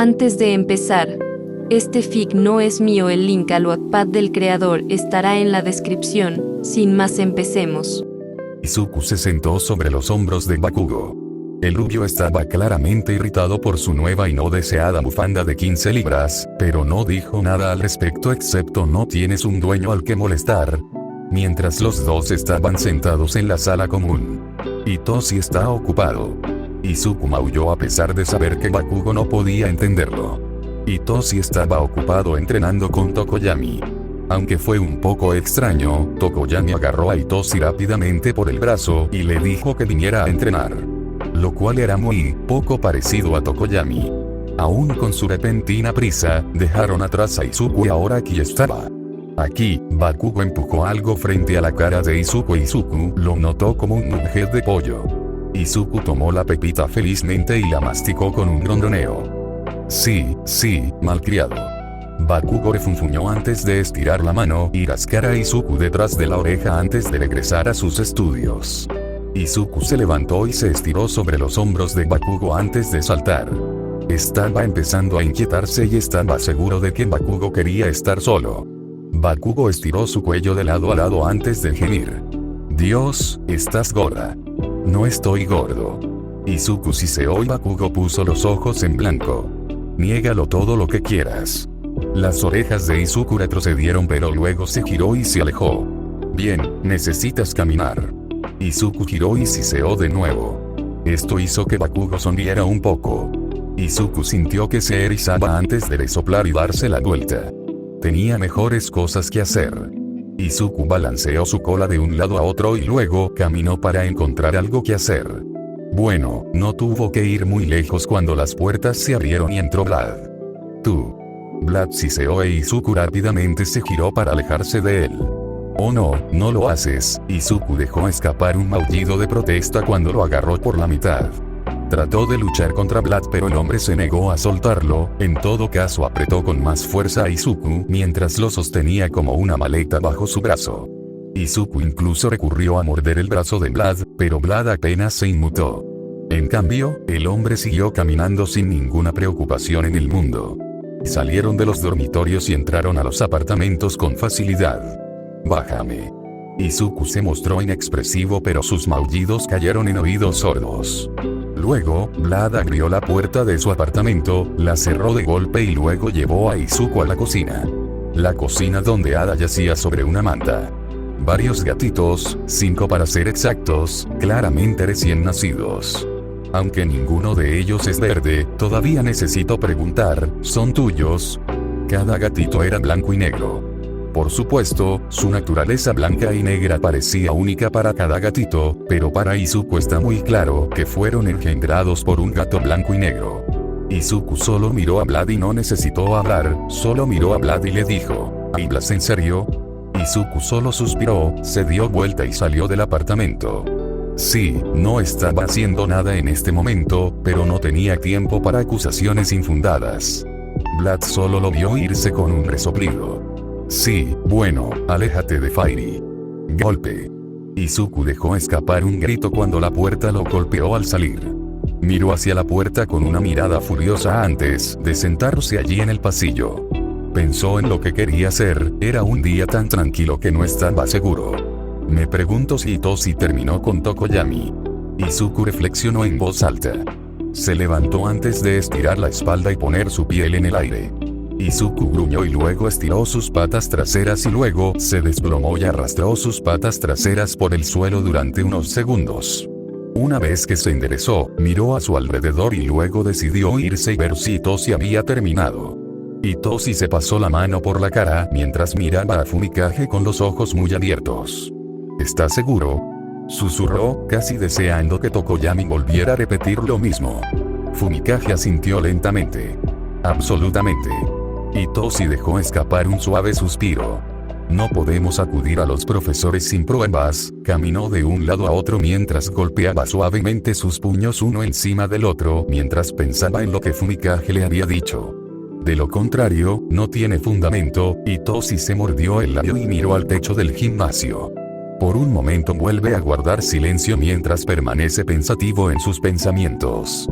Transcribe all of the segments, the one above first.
Antes de empezar, este fic no es mío. El link al Wattpad del creador estará en la descripción. Sin más, empecemos. Izuku se sentó sobre los hombros de Bakugo. El rubio estaba claramente irritado por su nueva y no deseada bufanda de 15 libras, pero no dijo nada al respecto excepto "no tienes un dueño al que molestar", mientras los dos estaban sentados en la sala común. Itoshi está ocupado. Izuku maulló a pesar de saber que Bakugo no podía entenderlo. Itoshi estaba ocupado entrenando con Tokoyami. Aunque fue un poco extraño, Tokoyami agarró a Itoshi rápidamente por el brazo y le dijo que viniera a entrenar. Lo cual era muy poco parecido a Tokoyami. Aún con su repentina prisa, dejaron atrás a Izuku y ahora aquí estaba. Aquí, Bakugo empujó algo frente a la cara de Izuku y Izuku lo notó como un nugget de pollo. Izuku tomó la pepita felizmente y la masticó con un ronroneo. Sí, malcriado. Bakugo refunfuñó antes de estirar la mano y rascar a Izuku detrás de la oreja antes de regresar a sus estudios. Izuku se levantó y se estiró sobre los hombros de Bakugo antes de saltar. Estaba empezando a inquietarse y estaba seguro de que Bakugo quería estar solo. Bakugo estiró su cuello de lado a lado antes de gemir. Dios, estás gorda. No estoy gordo. Izuku siseó y Bakugo puso los ojos en blanco. Niégalo todo lo que quieras. Las orejas de Izuku retrocedieron pero luego se giró y se alejó. Bien, necesitas caminar. Izuku giró y siseó de nuevo. Esto hizo que Bakugo sonriera un poco. Izuku sintió que se erizaba antes de resoplar y darse la vuelta. Tenía mejores cosas que hacer. Izuku balanceó su cola de un lado a otro y luego caminó para encontrar algo que hacer. Bueno, no tuvo que ir muy lejos cuando las puertas se abrieron y entró Vlad. Tú. Vlad siseó e Izuku rápidamente se giró para alejarse de él. Oh no lo haces. Izuku dejó escapar un maullido de protesta cuando lo agarró por la mitad. Trató de luchar contra Vlad pero el hombre se negó a soltarlo. En todo caso apretó con más fuerza a Izuku mientras lo sostenía como una maleta bajo su brazo. Izuku incluso recurrió a morder el brazo de Vlad, pero Vlad apenas se inmutó. En cambio, el hombre siguió caminando sin ninguna preocupación en el mundo. Salieron de los dormitorios y entraron a los apartamentos con facilidad. Bájame. Izuku se mostró inexpresivo pero sus maullidos cayeron en oídos sordos. Luego, Vlad abrió la puerta de su apartamento, la cerró de golpe y luego llevó a Izuku a la cocina. La cocina donde Ada yacía sobre una manta. Varios gatitos, 5 para ser exactos, claramente recién nacidos. Aunque ninguno de ellos es verde, todavía necesito preguntar, ¿son tuyos? Cada gatito era blanco y negro. Por supuesto, su naturaleza blanca y negra parecía única para cada gatito, pero para Izuku está muy claro que fueron engendrados por un gato blanco y negro. Izuku solo miró a Vlad y no necesitó hablar, solo miró a Vlad y le dijo, ¿hablas en serio? Izuku solo suspiró, se dio vuelta y salió del apartamento. Sí, no estaba haciendo nada en este momento, pero no tenía tiempo para acusaciones infundadas. Vlad solo lo vio irse con un resoplido. Sí, bueno, aléjate de Fairy. Golpe. Izuku dejó escapar un grito cuando la puerta lo golpeó al salir. Miró hacia la puerta con una mirada furiosa antes de sentarse allí en el pasillo. Pensó en lo que quería hacer, era un día tan tranquilo que no estaba seguro. Me pregunto si Itoshi terminó con Tokoyami. Izuku reflexionó en voz alta. Se levantó antes de estirar la espalda y poner su piel en el aire. Izuku gruñó y luego estiró sus patas traseras y luego se desplomó y arrastró sus patas traseras por el suelo durante unos segundos. Una vez que se enderezó, miró a su alrededor y luego decidió irse y ver si Itoshi había terminado. Itoshi se pasó la mano por la cara mientras miraba a Fumikage con los ojos muy abiertos. ¿Estás seguro? Susurró, casi deseando que Tokoyami volviera a repetir lo mismo. Fumikage asintió lentamente. Absolutamente. Itoshi dejó escapar un suave suspiro. No podemos acudir a los profesores sin pruebas. Caminó de un lado a otro mientras golpeaba suavemente sus puños uno encima del otro mientras pensaba en lo que Fumikage le había dicho. De lo contrario, no tiene fundamento. Itoshi se mordió el labio y miró al techo del gimnasio. Por un momento vuelve a guardar silencio mientras permanece pensativo en sus pensamientos.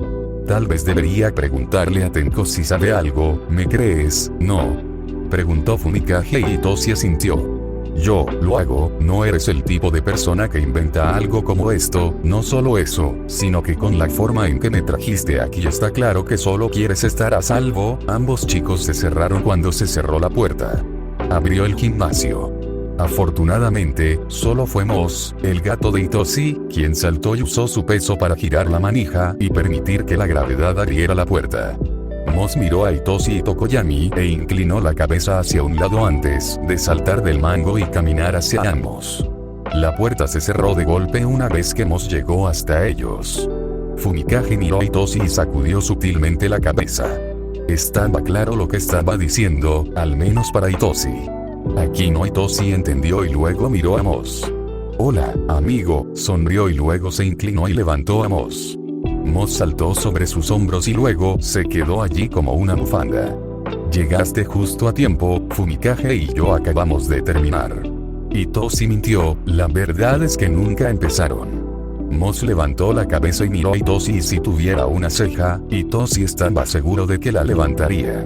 Tal vez debería preguntarle a Tenko si sabe algo, ¿me crees? No. Preguntó Fumikage y Itoshi asintió. Yo lo hago, no eres el tipo de persona que inventa algo como esto, no solo eso, sino que con la forma en que me trajiste aquí está claro que solo quieres estar a salvo. Ambos chicos se cerraron cuando se cerró la puerta. Abrió el gimnasio. Afortunadamente, solo fue Moss, el gato de Itoshi, quien saltó y usó su peso para girar la manija y permitir que la gravedad abriera la puerta. Moss miró a Itoshi y Tokoyami e inclinó la cabeza hacia un lado antes de saltar del mango y caminar hacia ambos. La puerta se cerró de golpe una vez que Moss llegó hasta ellos. Fumikage miró a Itoshi y sacudió sutilmente la cabeza. Estaba claro lo que estaba diciendo, al menos para Itoshi. Aquí no. Itoshi entendió y luego miró a Moss. Hola, amigo, sonrió y luego se inclinó y levantó a Moss. Moss saltó sobre sus hombros y luego se quedó allí como una bufanda. Llegaste justo a tiempo, Fumikage y yo acabamos de terminar. Itoshi mintió, la verdad es que nunca empezaron. Moss levantó la cabeza y miró a Itoshi y si tuviera una ceja, Itoshi estaba seguro de que la levantaría.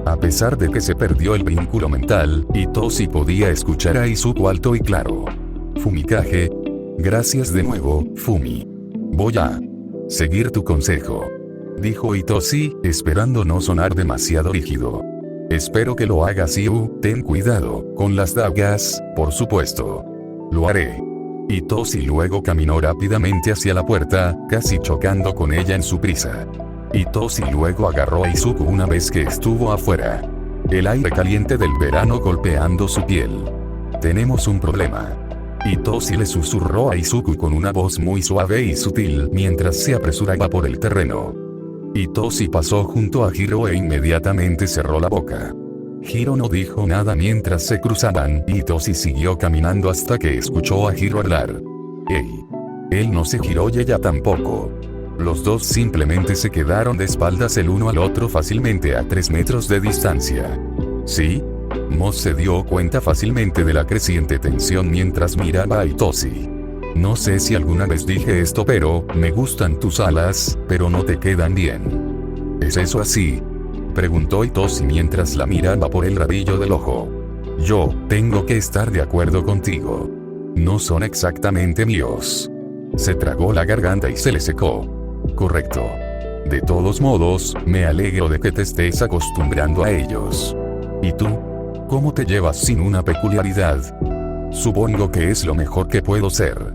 A pesar de que se perdió el vínculo mental, Itoshi podía escuchar a Izuku alto y claro. Fumikage. Gracias de nuevo, Fumi. Voy a seguir tu consejo, dijo Itoshi, esperando no sonar demasiado rígido. Espero que lo hagas, Yu, ten cuidado, con las dagas, por supuesto. Lo haré. Itoshi luego caminó rápidamente hacia la puerta, casi chocando con ella en su prisa. Itoshi luego agarró a Izuku una vez que estuvo afuera. El aire caliente del verano golpeando su piel. Tenemos un problema. Itoshi le susurró a Izuku con una voz muy suave y sutil mientras se apresuraba por el terreno. Itoshi pasó junto a Hiro e inmediatamente cerró la boca. Hiro no dijo nada mientras se cruzaban y Itoshi siguió caminando hasta que escuchó a Hiro hablar. ¡Ey! Él no se giró y ella tampoco. Los dos simplemente se quedaron de espaldas el uno al otro fácilmente a 3 metros de distancia. ¿Sí? Moss se dio cuenta fácilmente de la creciente tensión mientras miraba a Itoshi. No sé si alguna vez dije esto, pero me gustan tus alas, pero no te quedan bien. ¿Es eso así?, preguntó Itoshi mientras la miraba por el rabillo del ojo. Yo tengo que estar de acuerdo contigo. No son exactamente míos. Se tragó la garganta y se le secó. Correcto. De todos modos, me alegro de que te estés acostumbrando a ellos. ¿Y tú? ¿Cómo te llevas sin una peculiaridad? Supongo que es lo mejor que puedo ser.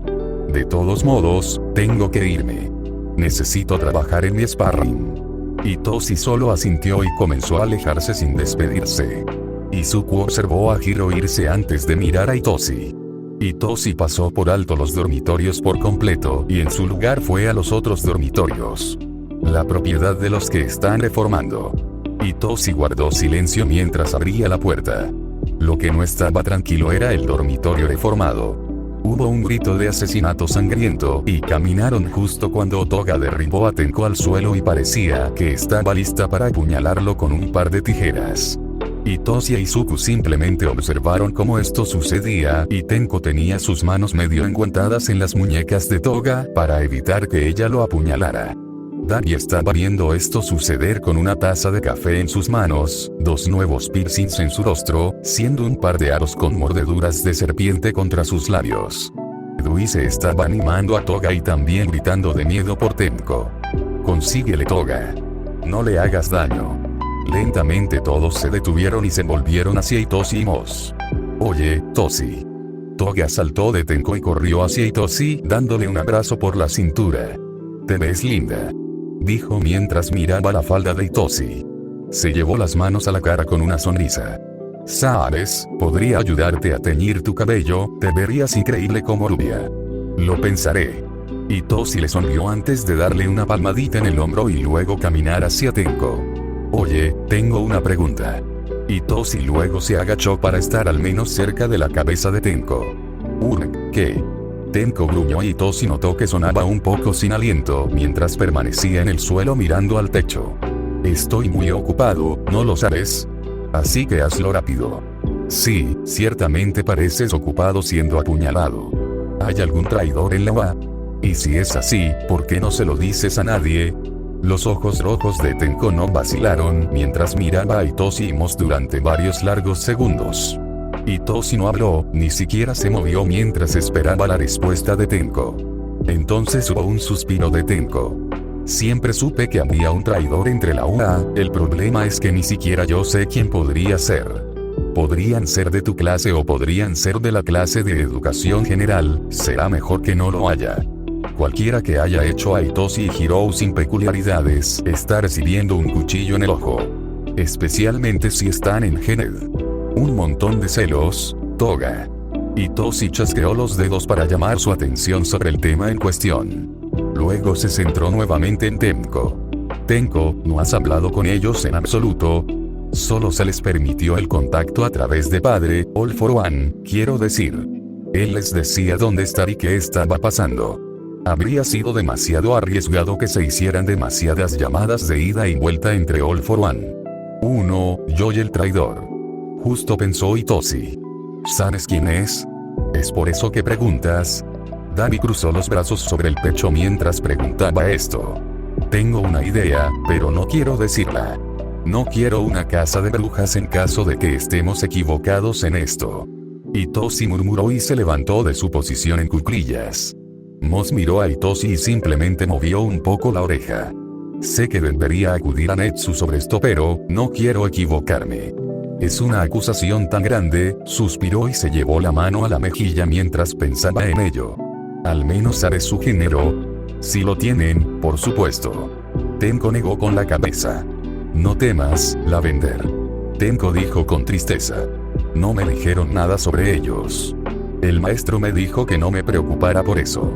De todos modos, tengo que irme. Necesito trabajar en mi sparring. Itoshi solo asintió y comenzó a alejarse sin despedirse. Izuku observó a Hiro irse antes de mirar a Itoshi. Itoshi pasó por alto los dormitorios por completo y en su lugar fue a los otros dormitorios. La propiedad de los que están reformando. Itoshi guardó silencio mientras abría la puerta. Lo que no estaba tranquilo era el dormitorio reformado. Hubo un grito de asesinato sangriento y caminaron justo cuando Toga derribó a Tenko al suelo y parecía que estaba lista para apuñalarlo con un par de tijeras. Itoshi e Izuku simplemente observaron cómo esto sucedía y Tenko tenía sus manos medio enguantadas en las muñecas de Toga para evitar que ella lo apuñalara. Dai estaba viendo esto suceder con una taza de café en sus manos, 2 nuevos piercings en su rostro, siendo un par de aros con mordeduras de serpiente contra sus labios. Dui se estaba animando a Toga y también gritando de miedo por Tenko. Consíguele, Toga. No le hagas daño. Lentamente todos se detuvieron y se volvieron hacia Itoshi y Moss. Oye, Toshi. Toga saltó de Tenko y corrió hacia Itoshi dándole un abrazo por la cintura. Te ves linda, dijo mientras miraba la falda de Itoshi. Se llevó las manos a la cara con una sonrisa. ¿Sabes? Podría ayudarte a teñir tu cabello, te verías increíble como rubia. Lo pensaré. Itoshi le sonrió antes de darle una palmadita en el hombro y luego caminar hacia Tenko. Oye, tengo una pregunta. Itoshi luego se agachó para estar al menos cerca de la cabeza de Tenko. ¿Qué? Tenko gruñó y Itoshi notó que sonaba un poco sin aliento mientras permanecía en el suelo mirando al techo. Estoy muy ocupado, ¿no lo sabes? Así que hazlo rápido. Sí, ciertamente pareces ocupado siendo apuñalado. ¿Hay algún traidor en la UA? Y si es así, ¿por qué no se lo dices a nadie? Los ojos rojos de Tenko no vacilaron mientras miraba a Itoshi y Moss durante varios largos segundos. Itoshi no habló, ni siquiera se movió mientras esperaba la respuesta de Tenko. Entonces hubo un suspiro de Tenko. Siempre supe que había un traidor entre la UA, el problema es que ni siquiera yo sé quién podría ser. Podrían ser de tu clase o podrían ser de la clase de educación general, será mejor que no lo haya. Cualquiera que haya hecho a Itoshi y Hirou sin peculiaridades, está recibiendo un cuchillo en el ojo. Especialmente si están en Gened. Un montón de celos, Toga. Itoshi chasqueó los dedos para llamar su atención sobre el tema en cuestión. Luego se centró nuevamente en Tenko. Tenko, ¿no has hablado con ellos en absoluto? Solo se les permitió el contacto a través de padre, All for One, quiero decir. Él les decía dónde estar y qué estaba pasando. Habría sido demasiado arriesgado que se hicieran demasiadas llamadas de ida y vuelta entre All for One. Yo y el traidor. Justo pensó Itoshi. ¿Sabes quién es? ¿Es por eso que preguntas? Dabi cruzó los brazos sobre el pecho mientras preguntaba esto. Tengo una idea, pero no quiero decirla. No quiero una casa de brujas en caso de que estemos equivocados en esto. Itoshi murmuró y se levantó de su posición en cuclillas. Moss miró a Itoshi y simplemente movió un poco la oreja. Sé que debería acudir a Netsu sobre esto, pero no quiero equivocarme. Es una acusación tan grande, suspiró y se llevó la mano a la mejilla mientras pensaba en ello. Al menos sabes su género. Si lo tienen, por supuesto. Tenko negó con la cabeza. No temas, Lavender. Tenko dijo con tristeza. No me dijeron nada sobre ellos. El maestro me dijo que no me preocupara por eso.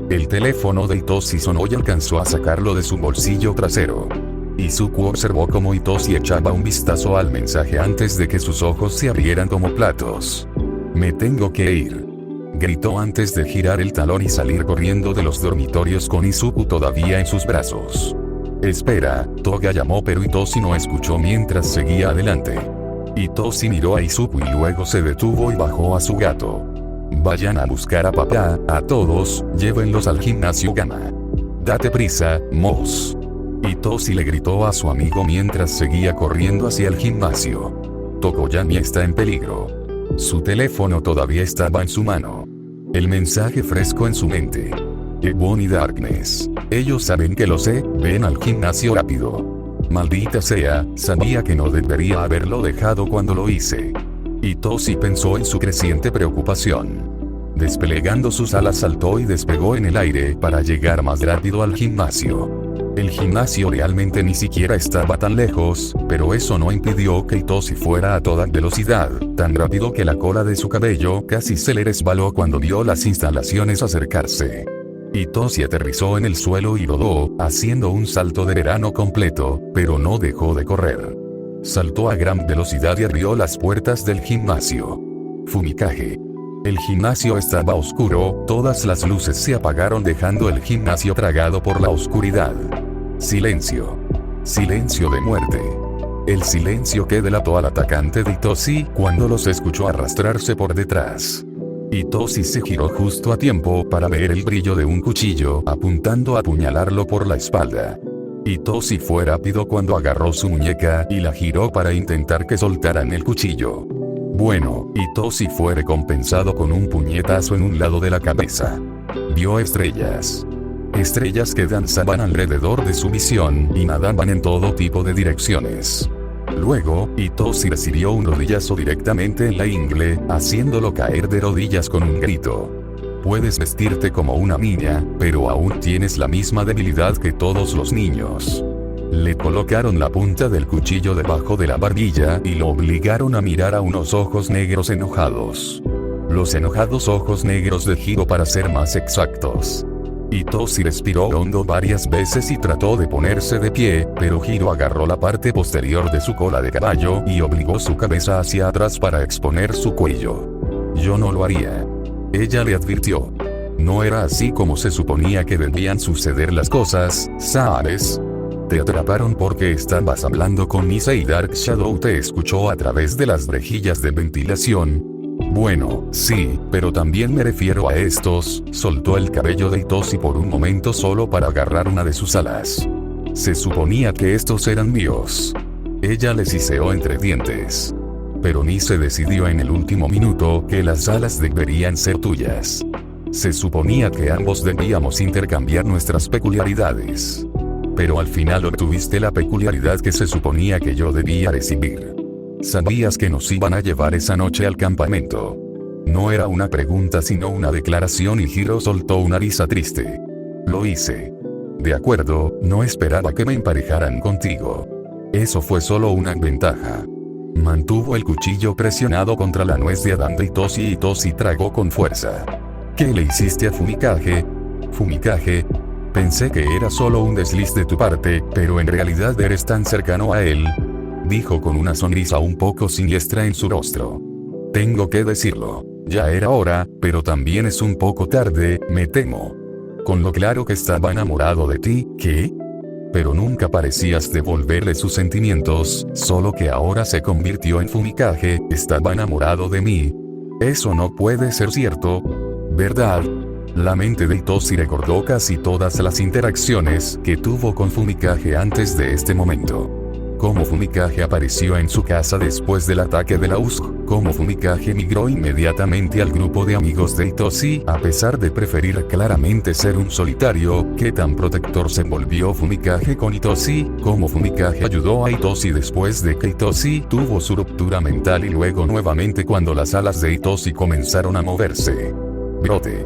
El teléfono de Itoshi sonó y alcanzó a sacarlo de su bolsillo trasero. Izuku observó cómo Itoshi echaba un vistazo al mensaje antes de que sus ojos se abrieran como platos. Me tengo que ir. Gritó antes de girar el talón y salir corriendo de los dormitorios con Izuku todavía en sus brazos. Espera, Toga llamó pero Itoshi no escuchó mientras seguía adelante. Itoshi miró a Izuku y luego se detuvo y bajó a su gato. Vayan a buscar a papá, a todos, llévenlos al gimnasio Gamma. Date prisa, Moss. Itoshi le gritó a su amigo mientras seguía corriendo hacia el gimnasio. Tokoyami está en peligro. Su teléfono todavía estaba en su mano. El mensaje fresco en su mente. Ebony Darkness. Ellos saben que lo sé, ven al gimnasio rápido. Maldita sea, sabía que no debería haberlo dejado cuando lo hice. Itoshi pensó en su creciente preocupación. Desplegando sus alas saltó y despegó en el aire para llegar más rápido al gimnasio. El gimnasio realmente ni siquiera estaba tan lejos, pero eso no impidió que Itoshi fuera a toda velocidad, tan rápido que la cola de su cabello casi se le resbaló cuando vio las instalaciones acercarse. Itoshi aterrizó en el suelo y rodó, haciendo un salto de verano completo, pero no dejó de correr. Saltó a gran velocidad y abrió las puertas del gimnasio. Fumikage. El gimnasio estaba oscuro, todas las luces se apagaron dejando el gimnasio tragado por la oscuridad. Silencio. Silencio de muerte. El silencio que delató al atacante de Itoshi cuando los escuchó arrastrarse por detrás. Itoshi se giró justo a tiempo para ver el brillo de un cuchillo apuntando a apuñalarlo por la espalda. Itoshi fue rápido cuando agarró su muñeca y la giró para intentar que soltaran el cuchillo. Bueno, Itoshi fue recompensado con un puñetazo en un lado de la cabeza. Vio estrellas. Estrellas que danzaban alrededor de su visión y nadaban en todo tipo de direcciones. Luego, Itoshi recibió un rodillazo directamente en la ingle, haciéndolo caer de rodillas con un grito. Puedes vestirte como una niña, pero aún tienes la misma debilidad que todos los niños. Le colocaron la punta del cuchillo debajo de la barbilla y lo obligaron a mirar a unos ojos negros enojados. Los enojados ojos negros de Hiro para ser más exactos. Itoshi respiró hondo varias veces y trató de ponerse de pie, pero Hiro agarró la parte posterior de su cola de caballo y obligó su cabeza hacia atrás para exponer su cuello. Yo no lo haría. Ella le advirtió. No era así como se suponía que debían suceder las cosas, ¿sabes? Te atraparon porque estabas hablando con Nisa y Dark Shadow te escuchó a través de las rejillas de ventilación. Bueno, sí, pero también me refiero a estos, soltó el cabello de Itoshi por un momento solo para agarrar una de sus alas. Se suponía que estos eran míos. Ella le siseó entre dientes. Pero Ni se decidió en el último minuto que las alas deberían ser tuyas. Se suponía que ambos debíamos intercambiar nuestras peculiaridades. Pero al final obtuviste la peculiaridad que se suponía que yo debía recibir. Sabías que nos iban a llevar esa noche al campamento. No era una pregunta sino una declaración y Hiro soltó una risa triste. Lo hice. De acuerdo, no esperaba que me emparejaran contigo. Eso fue solo una ventaja. Mantuvo el cuchillo presionado contra la nuez de Adán de Itoshi y Itoshi tragó con fuerza. ¿Qué le hiciste a Fumikage? Fumikage. Pensé que era solo un desliz de tu parte, pero en realidad eres tan cercano a él. Dijo con una sonrisa un poco siniestra en su rostro. Tengo que decirlo. Ya era hora, pero también es un poco tarde, me temo. Con lo claro que estaba enamorado de ti, ¿qué? Pero nunca parecías devolverle sus sentimientos, solo que ahora se convirtió en Fumikage, estaba enamorado de mí. Eso no puede ser cierto, ¿verdad? La mente de Itoshi recordó casi todas las interacciones que tuvo con Fumikage antes de este momento. Cómo Fumikage apareció en su casa después del ataque de la USK, cómo Fumikage migró inmediatamente al grupo de amigos de Itoshi a pesar de preferir claramente ser un solitario, qué tan protector se volvió Fumikage con Itoshi, cómo Fumikage ayudó a Itoshi después de que Itoshi tuvo su ruptura mental y luego nuevamente cuando las alas de Itoshi comenzaron a moverse. Brote.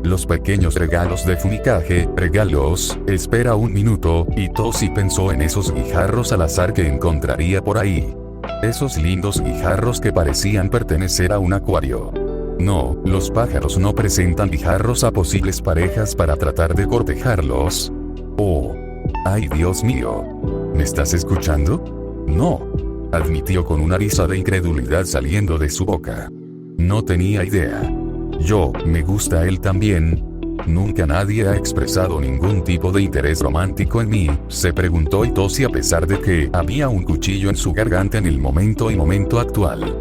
Los pequeños regalos de Fumikage, regalos, espera un minuto, Itoshi pensó en esos guijarros al azar que encontraría por ahí. Esos lindos guijarros que parecían pertenecer a un acuario. No, los pájaros no presentan guijarros a posibles parejas para tratar de cortejarlos. Oh. Ay Dios mío. ¿Me estás escuchando? No. Admitió con una risa de incredulidad saliendo de su boca. No tenía idea. Me gusta él también. Nunca nadie ha expresado ningún tipo de interés romántico en mí, se preguntó Itoshi a pesar de que había un cuchillo en su garganta en el momento actual.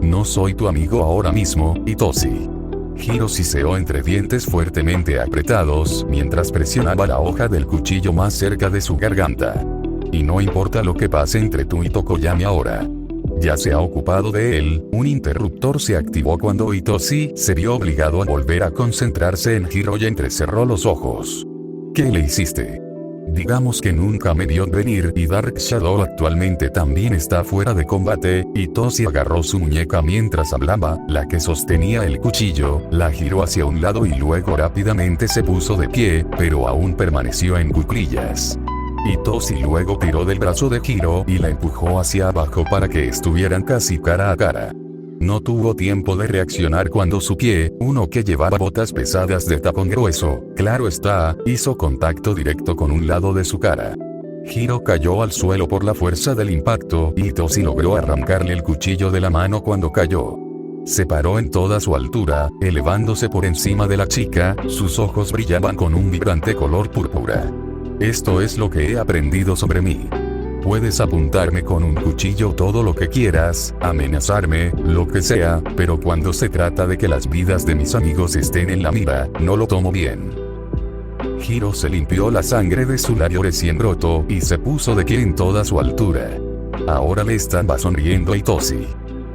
No soy tu amigo ahora mismo, Itoshi. Hiro siseó entre dientes fuertemente apretados mientras presionaba la hoja del cuchillo más cerca de su garganta. Y no importa lo que pase entre tú y Tokoyami ahora. Ya se ha ocupado de él, un interruptor se activó cuando Itoshi se vio obligado a volver a concentrarse en Hiro y entrecerró los ojos. ¿Qué le hiciste? Digamos que nunca me vio venir y Dark Shadow actualmente también está fuera de combate, Itoshi agarró su muñeca mientras hablaba, la que sostenía el cuchillo, la giró hacia un lado y luego rápidamente se puso de pie, pero aún permaneció en cuclillas. Itoshi luego tiró del brazo de Hiro y la empujó hacia abajo para que estuvieran casi cara a cara. No tuvo tiempo de reaccionar cuando su pie, uno que llevaba botas pesadas de tacón grueso, claro está, hizo contacto directo con un lado de su cara. Hiro cayó al suelo por la fuerza del impacto y Itoshi logró arrancarle el cuchillo de la mano cuando cayó. Se paró en toda su altura, elevándose por encima de la chica, sus ojos brillaban con un vibrante color púrpura. Esto es lo que he aprendido sobre mí. Puedes apuntarme con un cuchillo todo lo que quieras, amenazarme, lo que sea, pero cuando se trata de que las vidas de mis amigos estén en la mira, no lo tomo bien. Hiro se limpió la sangre de su labio recién roto y se puso de pie en toda su altura. Ahora le estaba sonriendo a Itoshi.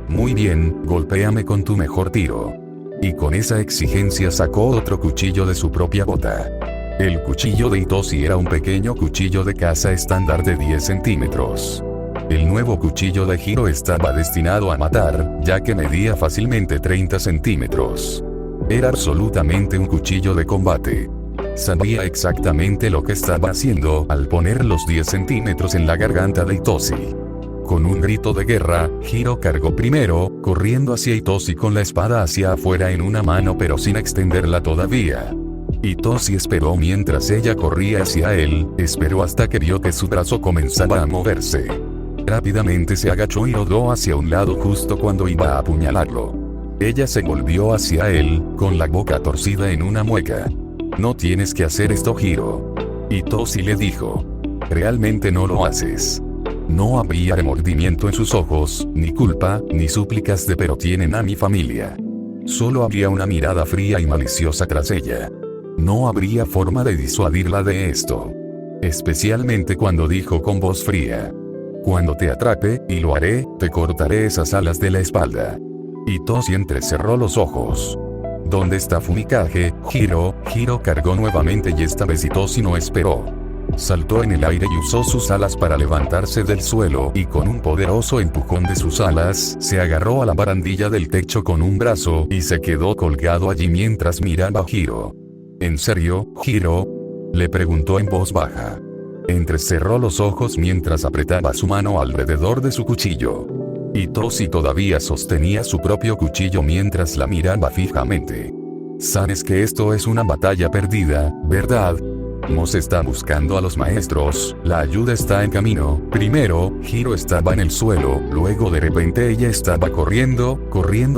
Muy bien, golpéame con tu mejor tiro. Y con esa exigencia sacó otro cuchillo de su propia bota. El cuchillo de Itoshi era un pequeño cuchillo de caza estándar de 10 centímetros. El nuevo cuchillo de Hiro estaba destinado a matar, ya que medía fácilmente 30 centímetros. Era absolutamente un cuchillo de combate. Sabía exactamente lo que estaba haciendo al poner los 10 centímetros en la garganta de Itoshi. Con un grito de guerra, Hiro cargó primero, corriendo hacia Itoshi con la espada hacia afuera en una mano pero sin extenderla todavía. Itoshi esperó mientras ella corría hacia él, esperó hasta que vio que su brazo comenzaba a moverse. Rápidamente se agachó y rodó hacia un lado justo cuando iba a apuñalarlo. Ella se volvió hacia él, con la boca torcida en una mueca. No tienes que hacer esto, Hiro. Itoshi le dijo. Realmente no lo haces. No había remordimiento en sus ojos, ni culpa, ni súplicas de pero tienen a mi familia. Solo había una mirada fría y maliciosa tras ella. No habría forma de disuadirla de esto. Especialmente cuando dijo con voz fría: cuando te atrape, y lo haré, te cortaré esas alas de la espalda. Itoshi entrecerró los ojos. ¿Dónde está Fumikage, Hiro? Hiro cargó nuevamente y esta vez Itoshi no esperó. Saltó en el aire y usó sus alas para levantarse del suelo, y con un poderoso empujón de sus alas, se agarró a la barandilla del techo con un brazo y se quedó colgado allí mientras miraba a Hiro. ¿En serio, Hiro?, le preguntó en voz baja. Entrecerró los ojos mientras apretaba su mano alrededor de su cuchillo. Itoshi todavía sostenía su propio cuchillo mientras la miraba fijamente. Sabes que esto es una batalla perdida, ¿verdad? Mos está buscando a los maestros, la ayuda está en camino. Primero, Hiro estaba en el suelo, luego de repente ella estaba corriendo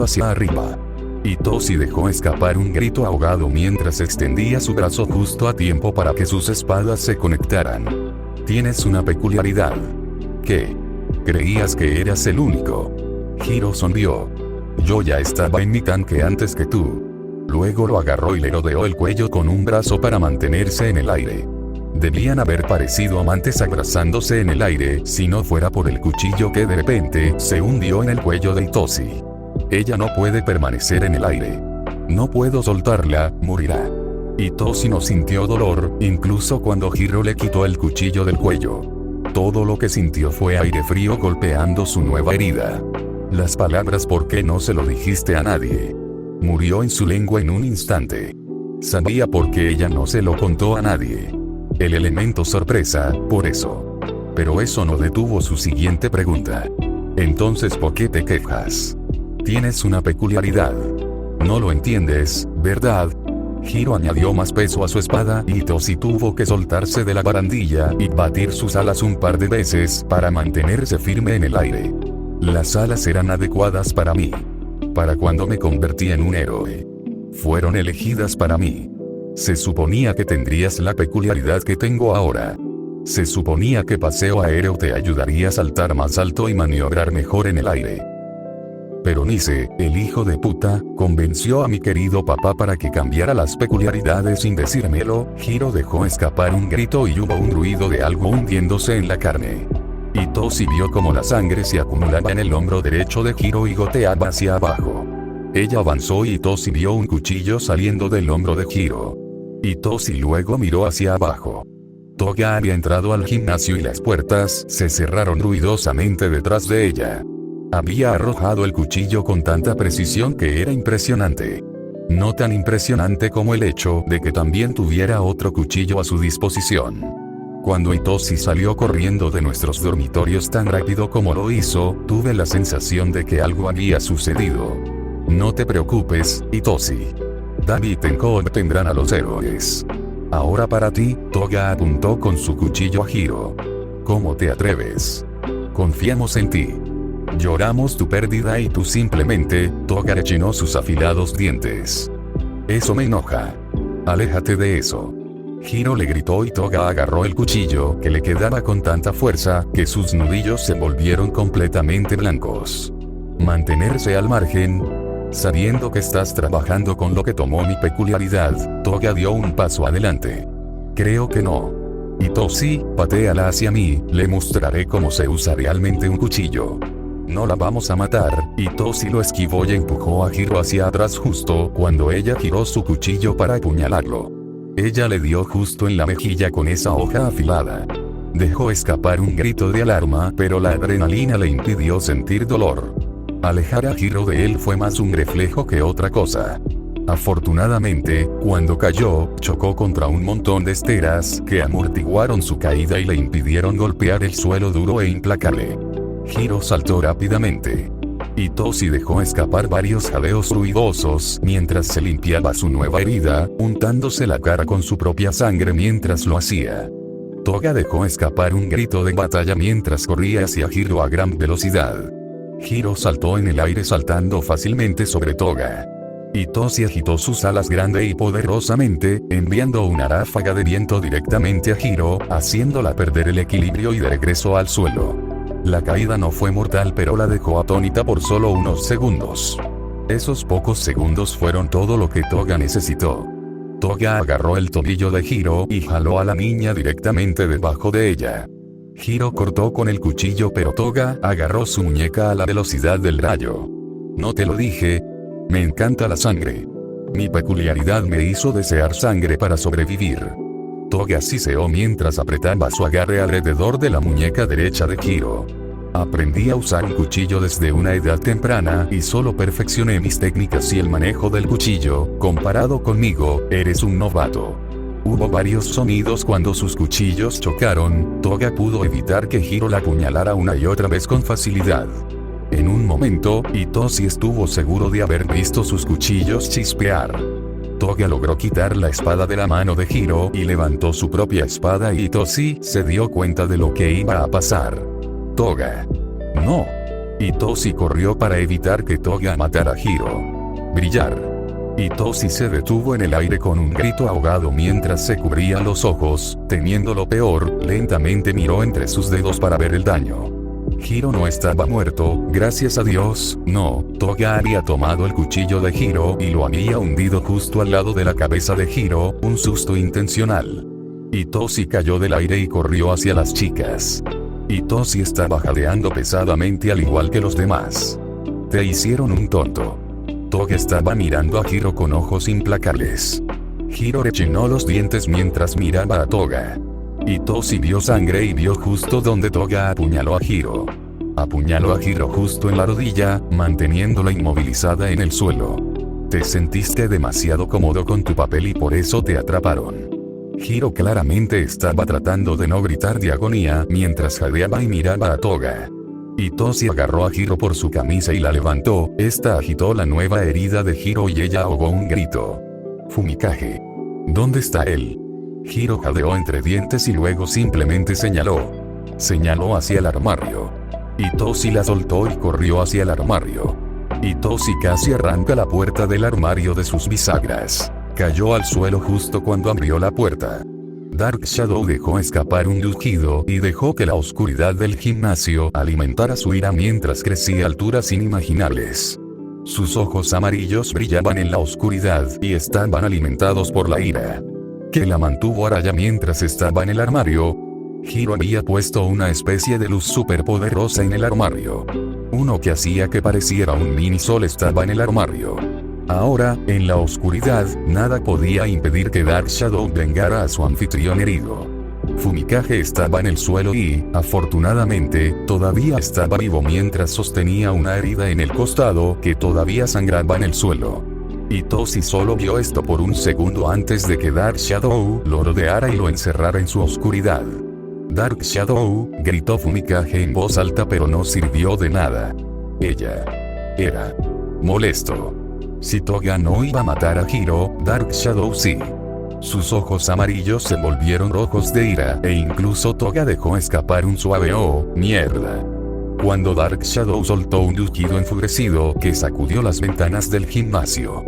hacia arriba. Itoshi dejó escapar un grito ahogado mientras extendía su brazo justo a tiempo para que sus espadas se conectaran. Tienes una peculiaridad. ¿Qué? ¿Creías que eras el único? Hiro sonrió. Yo ya estaba en mi tanque antes que tú. Luego lo agarró y le rodeó el cuello con un brazo para mantenerse en el aire. Debían haber parecido amantes abrazándose en el aire si no fuera por el cuchillo que de repente se hundió en el cuello de Itoshi. Ella no puede permanecer en el aire. No puedo soltarla, morirá. Itoshi no sintió dolor, incluso cuando Hiro le quitó el cuchillo del cuello. Todo lo que sintió fue aire frío golpeando su nueva herida. Las palabras ¿por qué no se lo dijiste a nadie? Murió en su lengua en un instante. Sabía por qué ella no se lo contó a nadie. El elemento sorpresa, por eso. Pero eso no detuvo su siguiente pregunta. Entonces, ¿por qué te quejas? Tienes una peculiaridad. No lo entiendes, ¿verdad? Hiro añadió más peso a su espada y Itoshi tuvo que soltarse de la barandilla y batir sus alas un par de veces para mantenerse firme en el aire. Las alas eran adecuadas para mí. Para cuando me convertí en un héroe. Fueron elegidas para mí. Se suponía que tendrías la peculiaridad que tengo ahora. Se suponía que paseo aéreo te ayudaría a saltar más alto y maniobrar mejor en el aire. Pero Nice, el hijo de puta, convenció a mi querido papá para que cambiara las peculiaridades sin decírmelo. Hiro dejó escapar un grito y hubo un ruido de algo hundiéndose en la carne. Itoshi vio como la sangre se acumulaba en el hombro derecho de Hiro y goteaba hacia abajo. Ella avanzó y Itoshi vio un cuchillo saliendo del hombro de Hiro. Itoshi luego miró hacia abajo. Toga había entrado al gimnasio y las puertas se cerraron ruidosamente detrás de ella. Había arrojado el cuchillo con tanta precisión que era impresionante. No tan impresionante como el hecho de que también tuviera otro cuchillo a su disposición. Cuando Itoshi salió corriendo de nuestros dormitorios tan rápido como lo hizo, tuve la sensación de que algo había sucedido. No te preocupes, Itoshi. Dabi y Tenko obtendrán a los héroes. Ahora para ti, Toga apuntó con su cuchillo a Hiro. ¿Cómo te atreves? Confiamos en ti. Lloramos tu pérdida y tú simplemente, Toga rechinó sus afilados dientes. Eso me enoja. Aléjate de eso. Hiro le gritó y Toga agarró el cuchillo que le quedaba con tanta fuerza que sus nudillos se volvieron completamente blancos. Mantenerse al margen. Sabiendo que estás trabajando con lo que tomó mi peculiaridad, Toga dio un paso adelante. Creo que no. Itoshi, patéala hacia mí, le mostraré cómo se usa realmente un cuchillo. No la vamos a matar. Itoshi lo esquivó y empujó a Hiro hacia atrás justo cuando ella giró su cuchillo para apuñalarlo. Ella le dio justo en la mejilla con esa hoja afilada. Dejó escapar un grito de alarma, pero la adrenalina le impidió sentir dolor. Alejar a Hiro de él fue más un reflejo que otra cosa. Afortunadamente, cuando cayó, chocó contra un montón de esteras que amortiguaron su caída y le impidieron golpear el suelo duro e implacable. Hiro saltó rápidamente. Itoshi dejó escapar varios jadeos ruidosos mientras se limpiaba su nueva herida, untándose la cara con su propia sangre mientras lo hacía. Toga dejó escapar un grito de batalla mientras corría hacia Hiro a gran velocidad. Hiro saltó en el aire saltando fácilmente sobre Toga. Itoshi agitó sus alas grande y poderosamente, enviando una ráfaga de viento directamente a Hiro, haciéndola perder el equilibrio y de regreso al suelo. La caída no fue mortal pero la dejó atónita por solo unos segundos. Esos pocos segundos fueron todo lo que Toga necesitó. Toga agarró el tobillo de Hiro y jaló a la niña directamente debajo de ella. Hiro cortó con el cuchillo, pero Toga agarró su muñeca a la velocidad del rayo. ¿No te lo dije? Me encanta la sangre. Mi peculiaridad me hizo desear sangre para sobrevivir. Toga siseó mientras apretaba su agarre alrededor de la muñeca derecha de Hiro. Aprendí a usar un cuchillo desde una edad temprana y solo perfeccioné mis técnicas y el manejo del cuchillo. Comparado conmigo, eres un novato. Hubo varios sonidos cuando sus cuchillos chocaron. Toga pudo evitar que Hiro la apuñalara una y otra vez con facilidad. En un momento, Itoshi estuvo seguro de haber visto sus cuchillos chispear. Toga logró quitar la espada de la mano de Hiro y levantó su propia espada y Itoshi se dio cuenta de lo que iba a pasar. Toga. No. Itoshi corrió para evitar que Toga matara a Hiro. Brillar. Itoshi se detuvo en el aire con un grito ahogado mientras se cubría los ojos, temiendo lo peor. Lentamente miró entre sus dedos para ver el daño. Hiro no estaba muerto, gracias a Dios. No, Toga había tomado el cuchillo de Hiro y lo había hundido justo al lado de la cabeza de Hiro, un susto intencional. Itoshi cayó del aire y corrió hacia las chicas. Itoshi estaba jadeando pesadamente al igual que los demás. Te hicieron un tonto. Toga estaba mirando a Hiro con ojos implacables. Hiro rechinó los dientes mientras miraba a Toga. Itoshi vio sangre y vio justo donde Toga apuñaló a Hiro. Apuñaló a Hiro justo en la rodilla, manteniéndola inmovilizada en el suelo. Te sentiste demasiado cómodo con tu papel y por eso te atraparon. Hiro claramente estaba tratando de no gritar de agonía mientras jadeaba y miraba a Toga. Itoshi agarró a Hiro por su camisa y la levantó. Esta agitó la nueva herida de Hiro y ella ahogó un grito. Fumikage. ¿Dónde está él? Hiro jadeó entre dientes y luego simplemente señaló. Señaló hacia el armario. Itoshi la soltó y corrió hacia el armario. Itoshi casi arranca la puerta del armario de sus bisagras. Cayó al suelo justo cuando abrió la puerta. Dark Shadow dejó escapar un rugido y dejó que la oscuridad del gimnasio alimentara su ira mientras crecía a alturas inimaginables. Sus ojos amarillos brillaban en la oscuridad y estaban alimentados por la ira, que la mantuvo a raya mientras estaba en el armario. Hiro había puesto una especie de luz superpoderosa en el armario. Uno que hacía que pareciera un mini sol estaba en el armario. Ahora, en la oscuridad, nada podía impedir que Dark Shadow vengara a su anfitrión herido. Fumikage estaba en el suelo y, afortunadamente, todavía estaba vivo mientras sostenía una herida en el costado que todavía sangraba en el suelo. Itoshi solo vio esto por un segundo antes de que Dark Shadow lo rodeara y lo encerrara en su oscuridad. Dark Shadow, gritó Fumikage en voz alta, pero no sirvió de nada. Ella era molesto. Si Toga no iba a matar a Hiro, Dark Shadow sí. Sus ojos amarillos se volvieron rojos de ira e incluso Toga dejó escapar un suave "oh, mierda". Cuando Dark Shadow soltó un rugido enfurecido que sacudió las ventanas del gimnasio.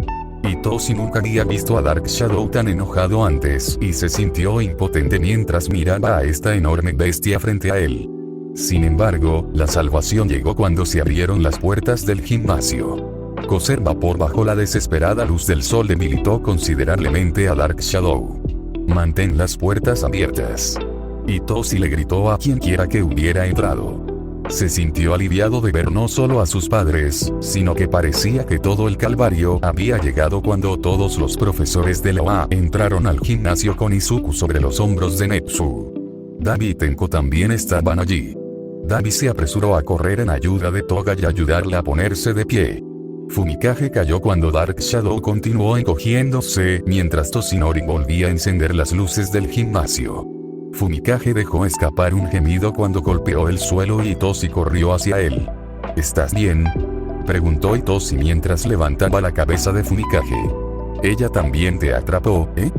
Itoshi nunca había visto a Dark Shadow tan enojado antes y se sintió impotente mientras miraba a esta enorme bestia frente a él. Sin embargo, la salvación llegó cuando se abrieron las puertas del gimnasio. Coser vapor bajo la desesperada luz del sol debilitó considerablemente a Dark Shadow. Mantén las puertas abiertas. Itoshi le gritó a quien quiera que hubiera entrado. Se sintió aliviado de ver no solo a sus padres, sino que parecía que todo el calvario había llegado cuando todos los profesores de la OA entraron al gimnasio con Izuku sobre los hombros de Netsu. Dabi y Tenko también estaban allí. Dabi se apresuró a correr en ayuda de Toga y ayudarla a ponerse de pie. Fumikage cayó cuando Dark Shadow continuó encogiéndose mientras Toshinori volvía a encender las luces del gimnasio. Fumikage dejó escapar un gemido cuando golpeó el suelo y Itoshi corrió hacia él. ¿Estás bien?, preguntó Itoshi mientras levantaba la cabeza de Fumikage. Ella también te atrapó, ¿eh?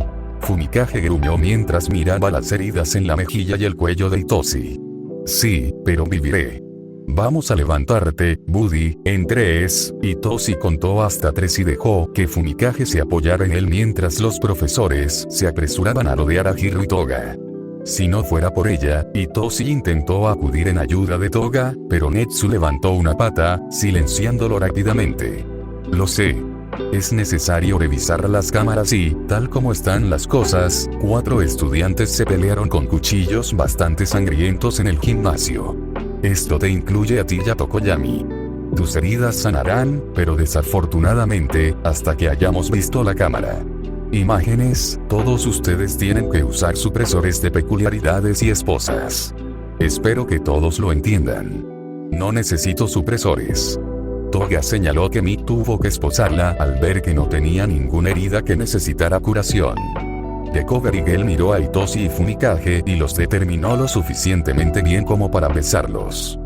Fumikage gruñó mientras miraba las heridas en la mejilla y el cuello de Itoshi. Sí, pero viviré. Vamos a levantarte, Buddy, en 3, Itoshi contó hasta 3 y dejó que Fumikage se apoyara en él mientras los profesores se apresuraban a rodear a Hiro y Toga. Si no fuera por ella, Itoshi intentó acudir en ayuda de Toga, pero Netsu levantó una pata, silenciándolo rápidamente. Lo sé. Es necesario revisar las cámaras y, tal como están las cosas, 4 estudiantes se pelearon con cuchillos bastante sangrientos en el gimnasio. Esto te incluye a ti y a Tokoyami. Tus heridas sanarán, pero desafortunadamente, hasta que hayamos visto la cámara. Imágenes, todos ustedes tienen que usar supresores de peculiaridades y esposas. Espero que todos lo entiendan. No necesito supresores. Toga señaló que Mi tuvo que esposarla al ver que no tenía ninguna herida que necesitara curación. Decover y Gel miró a Itoshi y Fumikage y los determinó lo suficientemente bien como para besarlos.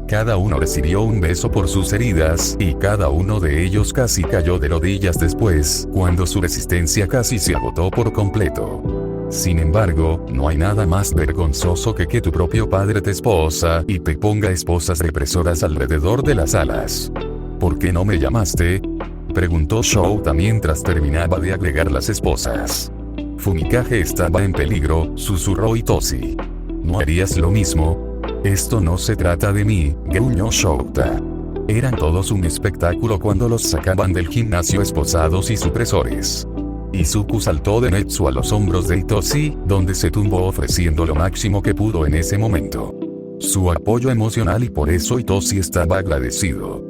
Cada uno recibió un beso por sus heridas, y cada uno de ellos casi cayó de rodillas después, cuando su resistencia casi se agotó por completo. Sin embargo, no hay nada más vergonzoso que tu propio padre te esposa y te ponga esposas represoras alrededor de las alas. ¿Por qué no me llamaste?, preguntó Shouta mientras terminaba de agregar las esposas. Fumikage estaba en peligro, susurró Itoshi. ¿No harías lo mismo? Esto no se trata de mí, gruñó Shouta. Eran todos un espectáculo cuando los sacaban del gimnasio esposados y supresores. Izuku saltó de Netsu a los hombros de Itoshi, donde se tumbó ofreciendo lo máximo que pudo en ese momento. Su apoyo emocional, y por eso Itoshi estaba agradecido.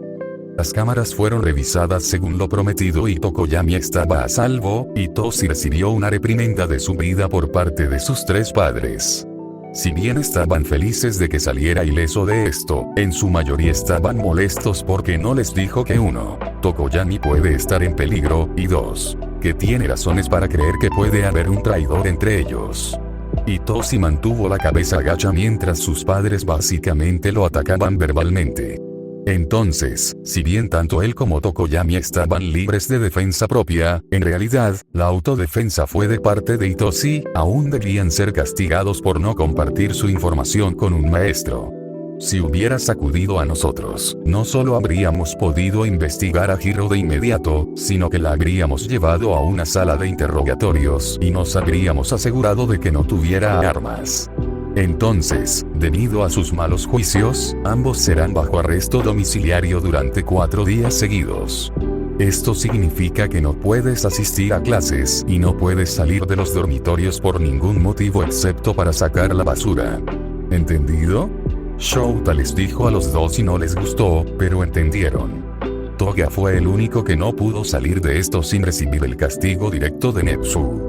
Las cámaras fueron revisadas según lo prometido y Tokoyami estaba a salvo. Itoshi recibió una reprimenda de su vida por parte de sus 3 padres. Si bien estaban felices de que saliera ileso de esto, en su mayoría estaban molestos porque no les dijo que 1, Tokoyami puede estar en peligro, y 2, que tiene razones para creer que puede haber un traidor entre ellos. Itoshi mantuvo la cabeza agacha mientras sus padres básicamente lo atacaban verbalmente. Entonces, si bien tanto él como Tokoyami estaban libres de defensa propia, en realidad, la autodefensa fue de parte de Itoshi. Aún debían ser castigados por no compartir su información con un maestro. Si hubieras acudido a nosotros, no solo habríamos podido investigar a Hiro de inmediato, sino que la habríamos llevado a una sala de interrogatorios y nos habríamos asegurado de que no tuviera armas. Entonces, debido a sus malos juicios, ambos serán bajo arresto domiciliario durante 4 días seguidos. Esto significa que no puedes asistir a clases y no puedes salir de los dormitorios por ningún motivo excepto para sacar la basura. ¿Entendido? Shouta les dijo a los 2 y no les gustó, pero entendieron. Toga fue el único que no pudo salir de esto sin recibir el castigo directo de Netsu.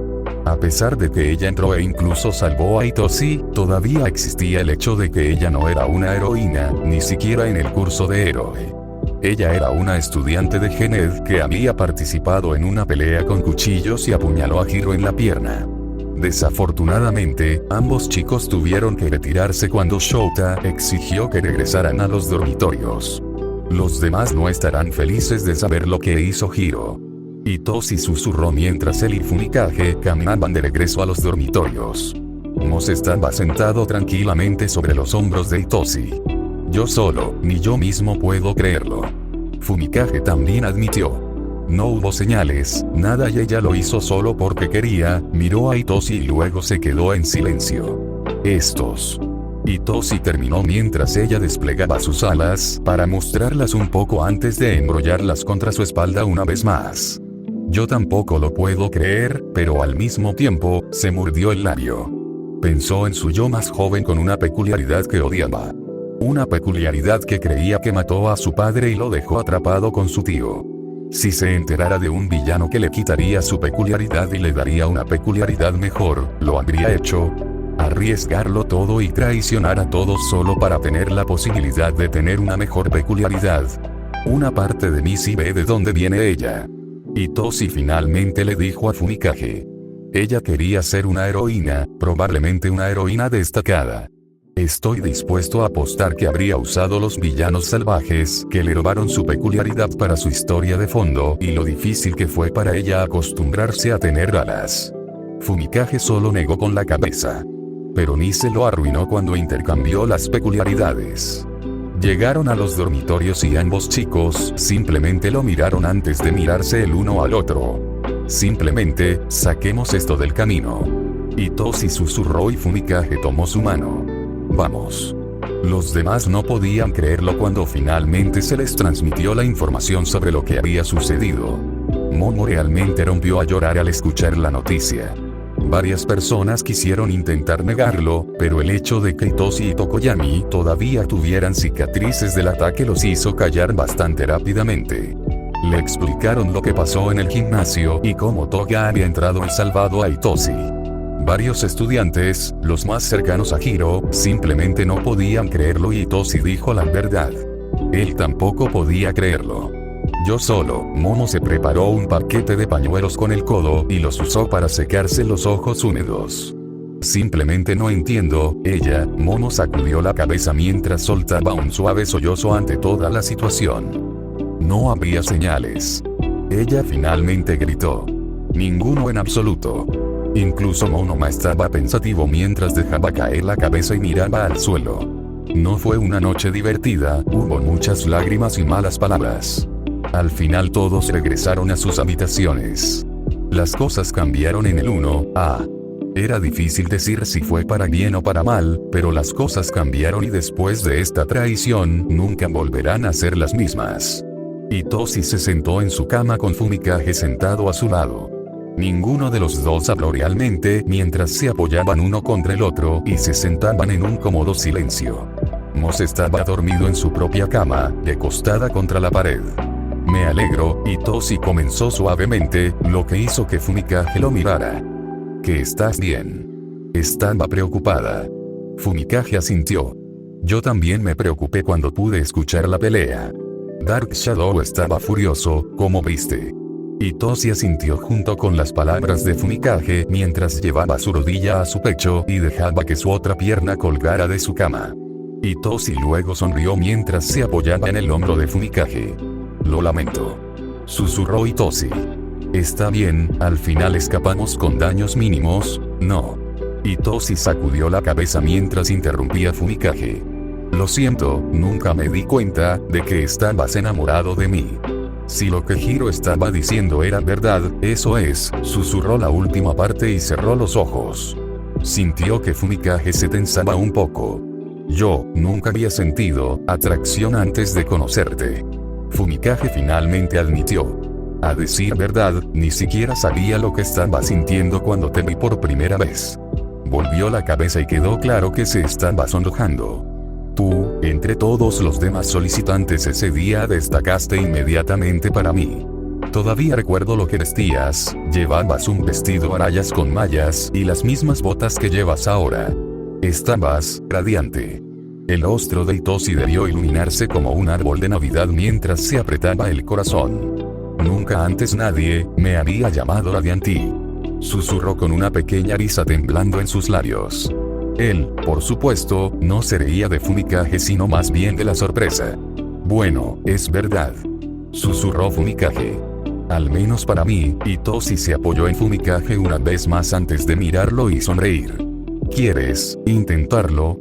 A pesar de que ella entró e incluso salvó a Itoshi, todavía existía el hecho de que ella no era una heroína, ni siquiera en el curso de héroe. Ella era una estudiante de Gened que había participado en una pelea con cuchillos y apuñaló a Hiro en la pierna. Desafortunadamente, ambos chicos tuvieron que retirarse cuando Shouta exigió que regresaran a los dormitorios. Los demás no estarán felices de saber lo que hizo Hiro. Itoshi susurró mientras él y Fumikage caminaban de regreso a los dormitorios. Mos estaba sentado tranquilamente sobre los hombros de Itoshi. Yo solo, ni yo mismo puedo creerlo. Fumikage también admitió. No hubo señales, nada, y ella lo hizo solo porque quería. Miró a Itoshi y luego se quedó en silencio. Estos. Itoshi terminó mientras ella desplegaba sus alas para mostrarlas un poco antes de enrollarlas contra su espalda una vez más. Yo tampoco lo puedo creer, pero al mismo tiempo, se mordió el labio. Pensó en su yo más joven con una peculiaridad que odiaba. Una peculiaridad que creía que mató a su padre y lo dejó atrapado con su tío. Si se enterara de un villano que le quitaría su peculiaridad y le daría una peculiaridad mejor, ¿lo habría hecho? Arriesgarlo todo y traicionar a todos solo para tener la posibilidad de tener una mejor peculiaridad. Una parte de mí sí ve de dónde viene ella. Itoshi finalmente le dijo a Fumikage. Ella quería ser una heroína, probablemente una heroína destacada. Estoy dispuesto a apostar que habría usado los villanos salvajes que le robaron su peculiaridad para su historia de fondo y lo difícil que fue para ella acostumbrarse a tener alas. Fumikage solo negó con la cabeza. Pero ni se lo arruinó cuando intercambió las peculiaridades. Llegaron a los dormitorios y ambos chicos simplemente lo miraron antes de mirarse el uno al otro. Simplemente, saquemos esto del camino. Itoshi susurró y Fumikage tomó su mano. Vamos. Los demás no podían creerlo cuando finalmente se les transmitió la información sobre lo que había sucedido. Momo realmente rompió a llorar al escuchar la noticia. Varias personas quisieron intentar negarlo, pero el hecho de que Hitoshi y Tokoyami todavía tuvieran cicatrices del ataque los hizo callar bastante rápidamente. Le explicaron lo que pasó en el gimnasio y cómo Toga había entrado y salvado a Hitoshi. Varios estudiantes, los más cercanos a Hiro, simplemente no podían creerlo y Hitoshi dijo la verdad. Él tampoco podía creerlo. Yo solo, Momo se preparó un paquete de pañuelos con el codo y los usó para secarse los ojos húmedos. Simplemente no entiendo, Momo sacudió la cabeza mientras soltaba un suave sollozo ante toda la situación. No había señales. Ella finalmente gritó. Ninguno en absoluto. Incluso Monoma estaba pensativo mientras dejaba caer la cabeza y miraba al suelo. No fue una noche divertida, hubo muchas lágrimas y malas palabras. Al final todos regresaron a sus habitaciones. Las cosas cambiaron en el 1A. Era difícil decir si fue para bien o para mal, pero las cosas cambiaron y después de esta traición nunca volverán a ser las mismas. Hitoshi se sentó en su cama con Fumikage sentado a su lado. Ninguno de los dos habló realmente mientras se apoyaban uno contra el otro y se sentaban en un cómodo silencio. Mos estaba dormido en su propia cama, recostada contra la pared. Me alegro, Hitoshi comenzó suavemente, lo que hizo que Fumikage lo mirara. ¿Que estás bien? Estaba preocupada. Fumikage asintió. Yo también me preocupé cuando pude escuchar la pelea. Dark Shadow estaba furioso, como viste. Hitoshi asintió junto con las palabras de Fumikage mientras llevaba su rodilla a su pecho y dejaba que su otra pierna colgara de su cama. Hitoshi luego sonrió mientras se apoyaba en el hombro de Fumikage. Lo lamento. Susurró Hitoshi. Está bien, al final escapamos con daños mínimos, ¿no? Hitoshi sacudió la cabeza mientras interrumpía a Fumikage. Lo siento, nunca me di cuenta de que estabas enamorado de mí. Si lo que Hiro estaba diciendo era verdad, eso es, susurró la última parte y cerró los ojos. Sintió que Fumikage se tensaba un poco. Yo nunca había sentido atracción antes de conocerte. Fumikage finalmente admitió. A decir verdad, ni siquiera sabía lo que estaba sintiendo cuando te vi por primera vez. Volvió la cabeza y quedó claro que se estaba sonrojando. Tú, entre todos los demás solicitantes ese día destacaste inmediatamente para mí. Todavía recuerdo lo que vestías, llevabas un vestido a rayas con mallas y las mismas botas que llevas ahora. Estabas radiante. El rostro de Hitoshi debió iluminarse como un árbol de Navidad mientras se apretaba el corazón. Nunca antes nadie me había llamado radiante. Susurró con una pequeña risa temblando en sus labios. Él, por supuesto, no se reía de Fumikage sino más bien de la sorpresa. Bueno, es verdad. Susurró Fumikage. Al menos para mí, Hitoshi se apoyó en Fumikage una vez más antes de mirarlo y sonreír. ¿Quieres intentarlo?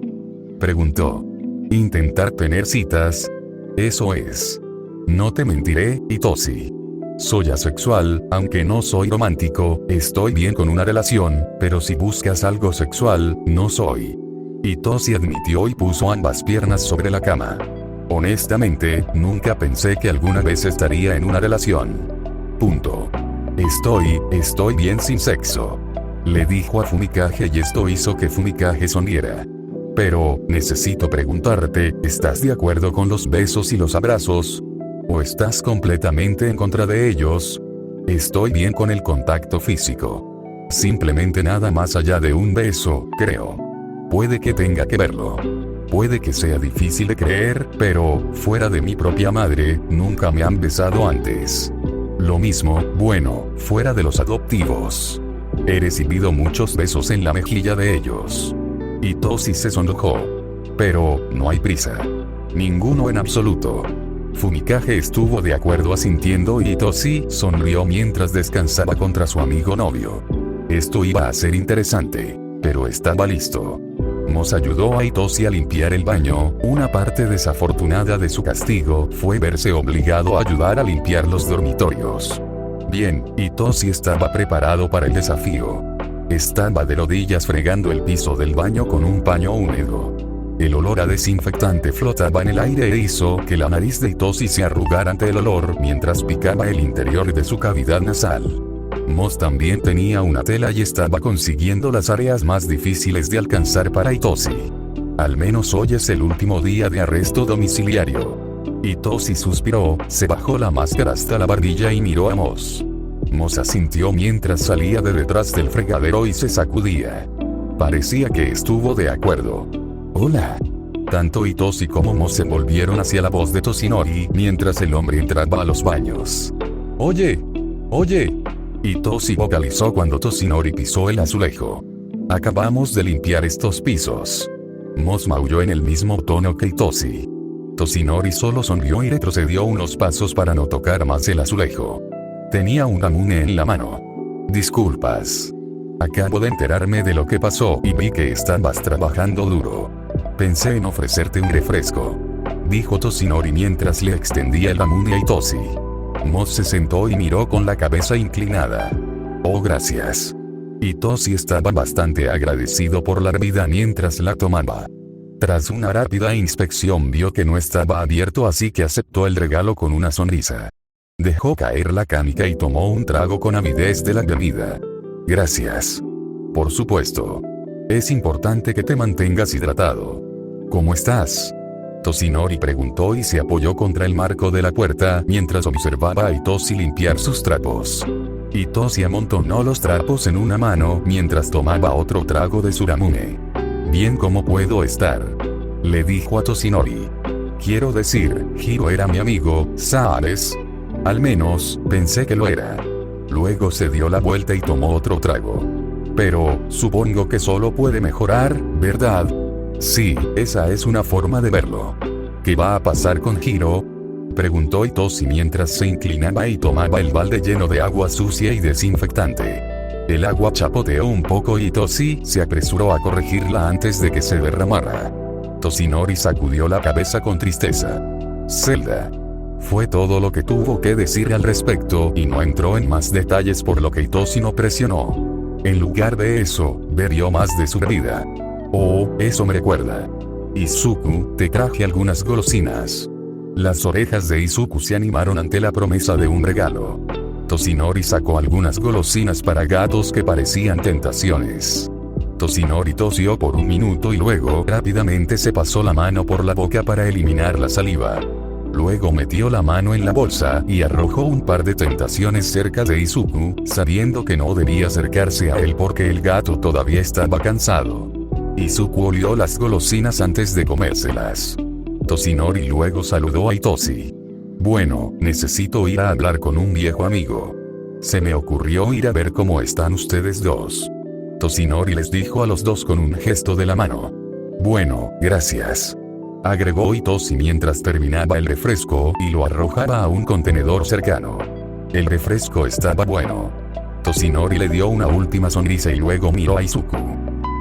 Preguntó. ¿Intentar tener citas? Eso es. No te mentiré, Hitoshi. Soy asexual, aunque no soy romántico, estoy bien con una relación, pero si buscas algo sexual, no soy. Hitoshi admitió y puso ambas piernas sobre la cama. Honestamente, nunca pensé que alguna vez estaría en una relación. Punto. Estoy bien sin sexo. Le dijo a Fumikage y esto hizo que Fumikage sonriera. Pero, necesito preguntarte, ¿estás de acuerdo con los besos y los abrazos? ¿O estás completamente en contra de ellos? Estoy bien con el contacto físico. Simplemente nada más allá de un beso, creo. Puede que tenga que verlo. Puede que sea difícil de creer, pero, fuera de mi propia madre, nunca me han besado antes. Lo mismo, bueno, fuera de los adoptivos. He recibido muchos besos en la mejilla de ellos. Hitoshi se sonrojó. Pero, no hay prisa. Ninguno en absoluto. Fumikage estuvo de acuerdo asintiendo y Hitoshi sonrió mientras descansaba contra su amigo novio. Esto iba a ser interesante, pero estaba listo. Mos ayudó a Hitoshi a limpiar el baño. Una parte desafortunada de su castigo fue verse obligado a ayudar a limpiar los dormitorios. Bien, Hitoshi estaba preparado para el desafío. Estaba de rodillas fregando el piso del baño con un paño húmedo. El olor a desinfectante flotaba en el aire e hizo que la nariz de Itoshi se arrugara ante el olor mientras picaba el interior de su cavidad nasal. Moss también tenía una tela y estaba consiguiendo las áreas más difíciles de alcanzar para Itoshi. Al menos hoy es el último día de arresto domiciliario. Itoshi suspiró, se bajó la máscara hasta la barbilla y miró a Moss. Moss asintió mientras salía de detrás del fregadero y se sacudía. Parecía que estuvo de acuerdo. Hola. Tanto Itoshi como Moss se volvieron hacia la voz de Toshinori mientras el hombre entraba a los baños. Oye. Itoshi vocalizó cuando Toshinori pisó el azulejo. Acabamos de limpiar estos pisos. Moss maulló en el mismo tono que Itoshi. Toshinori solo sonrió y retrocedió unos pasos para no tocar más el azulejo. Tenía un ramune en la mano. Disculpas. Acabo de enterarme de lo que pasó y vi que estabas trabajando duro. Pensé en ofrecerte un refresco, dijo Toshinori mientras le extendía el ramune a Itoshi. Moss se sentó y miró con la cabeza inclinada. Oh, gracias. Itoshi estaba bastante agradecido por la bebida mientras la tomaba. Tras una rápida inspección vio que no estaba abierto, así que aceptó el regalo con una sonrisa. Dejó caer la canica y tomó un trago con avidez de la bebida. Gracias. Por supuesto. Es importante que te mantengas hidratado. ¿Cómo estás? Toshinori preguntó y se apoyó contra el marco de la puerta mientras observaba a Itoshi limpiar sus trapos. Itoshi amontonó los trapos en una mano mientras tomaba otro trago de su ramune. Bien, ¿cómo puedo estar? Le dijo a Toshinori. Quiero decir, Hiro era mi amigo, ¿sabes? Al menos, pensé que lo era. Luego se dio la vuelta y tomó otro trago. Pero, supongo que solo puede mejorar, ¿verdad? Sí, esa es una forma de verlo. ¿Qué va a pasar con Hiro? Preguntó Itoshi mientras se inclinaba y tomaba el balde lleno de agua sucia y desinfectante. El agua chapoteó un poco y Itoshi se apresuró a corregirla antes de que se derramara. Toshinori sacudió la cabeza con tristeza. Zelda. Fue todo lo que tuvo que decir al respecto y no entró en más detalles, por lo que Itoshi no presionó. En lugar de eso, bebió más de su bebida. Oh, eso me recuerda. Izuku, te traje algunas golosinas. Las orejas de Izuku se animaron ante la promesa de un regalo. Toshinori sacó algunas golosinas para gatos que parecían tentaciones. Toshinori tosió por un minuto y luego rápidamente se pasó la mano por la boca para eliminar la saliva. Luego metió la mano en la bolsa y arrojó un par de tentaciones cerca de Izuku, sabiendo que no debía acercarse a él porque el gato todavía estaba cansado. Izuku olió las golosinas antes de comérselas. Toshinori luego saludó a Itoshi. Bueno, necesito ir a hablar con un viejo amigo. Se me ocurrió ir a ver cómo están ustedes dos. Toshinori les dijo a los dos con un gesto de la mano. Bueno, gracias. Agregó Itoshi mientras terminaba el refresco y lo arrojaba a un contenedor cercano. El refresco estaba bueno. Toshinori le dio una última sonrisa y luego miró a Izuku.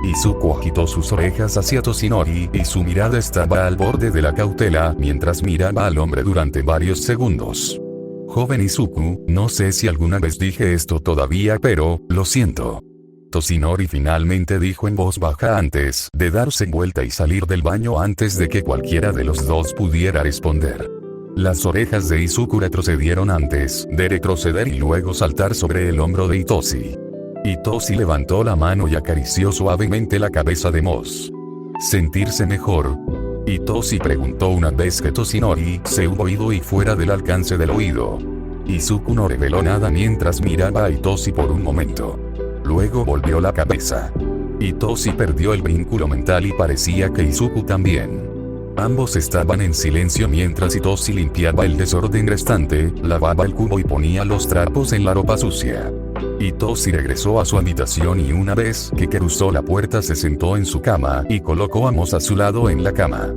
Izuku agitó sus orejas hacia Toshinori y su mirada estaba al borde de la cautela mientras miraba al hombre durante varios segundos. Joven Izuku, no sé si alguna vez dije esto todavía, pero, lo siento. Toshinori finalmente dijo en voz baja antes de darse vuelta y salir del baño antes de que cualquiera de los dos pudiera responder. Las orejas de Izuku retrocedieron antes de retroceder y luego saltar sobre el hombro de Itoshi. Itoshi levantó la mano y acarició suavemente la cabeza de Moss. ¿Sentirse mejor? Itoshi preguntó una vez que Toshinori se hubo ido y fuera del alcance del oído. Izuku no reveló nada mientras miraba a Itoshi por un momento. Luego volvió la cabeza. Itoshi perdió el vínculo mental y parecía que Izuku también. Ambos estaban en silencio mientras Itoshi limpiaba el desorden restante, lavaba el cubo y ponía los trapos en la ropa sucia. Itoshi regresó a su habitación y una vez que cruzó la puerta se sentó en su cama y colocó a Moss a su lado en la cama.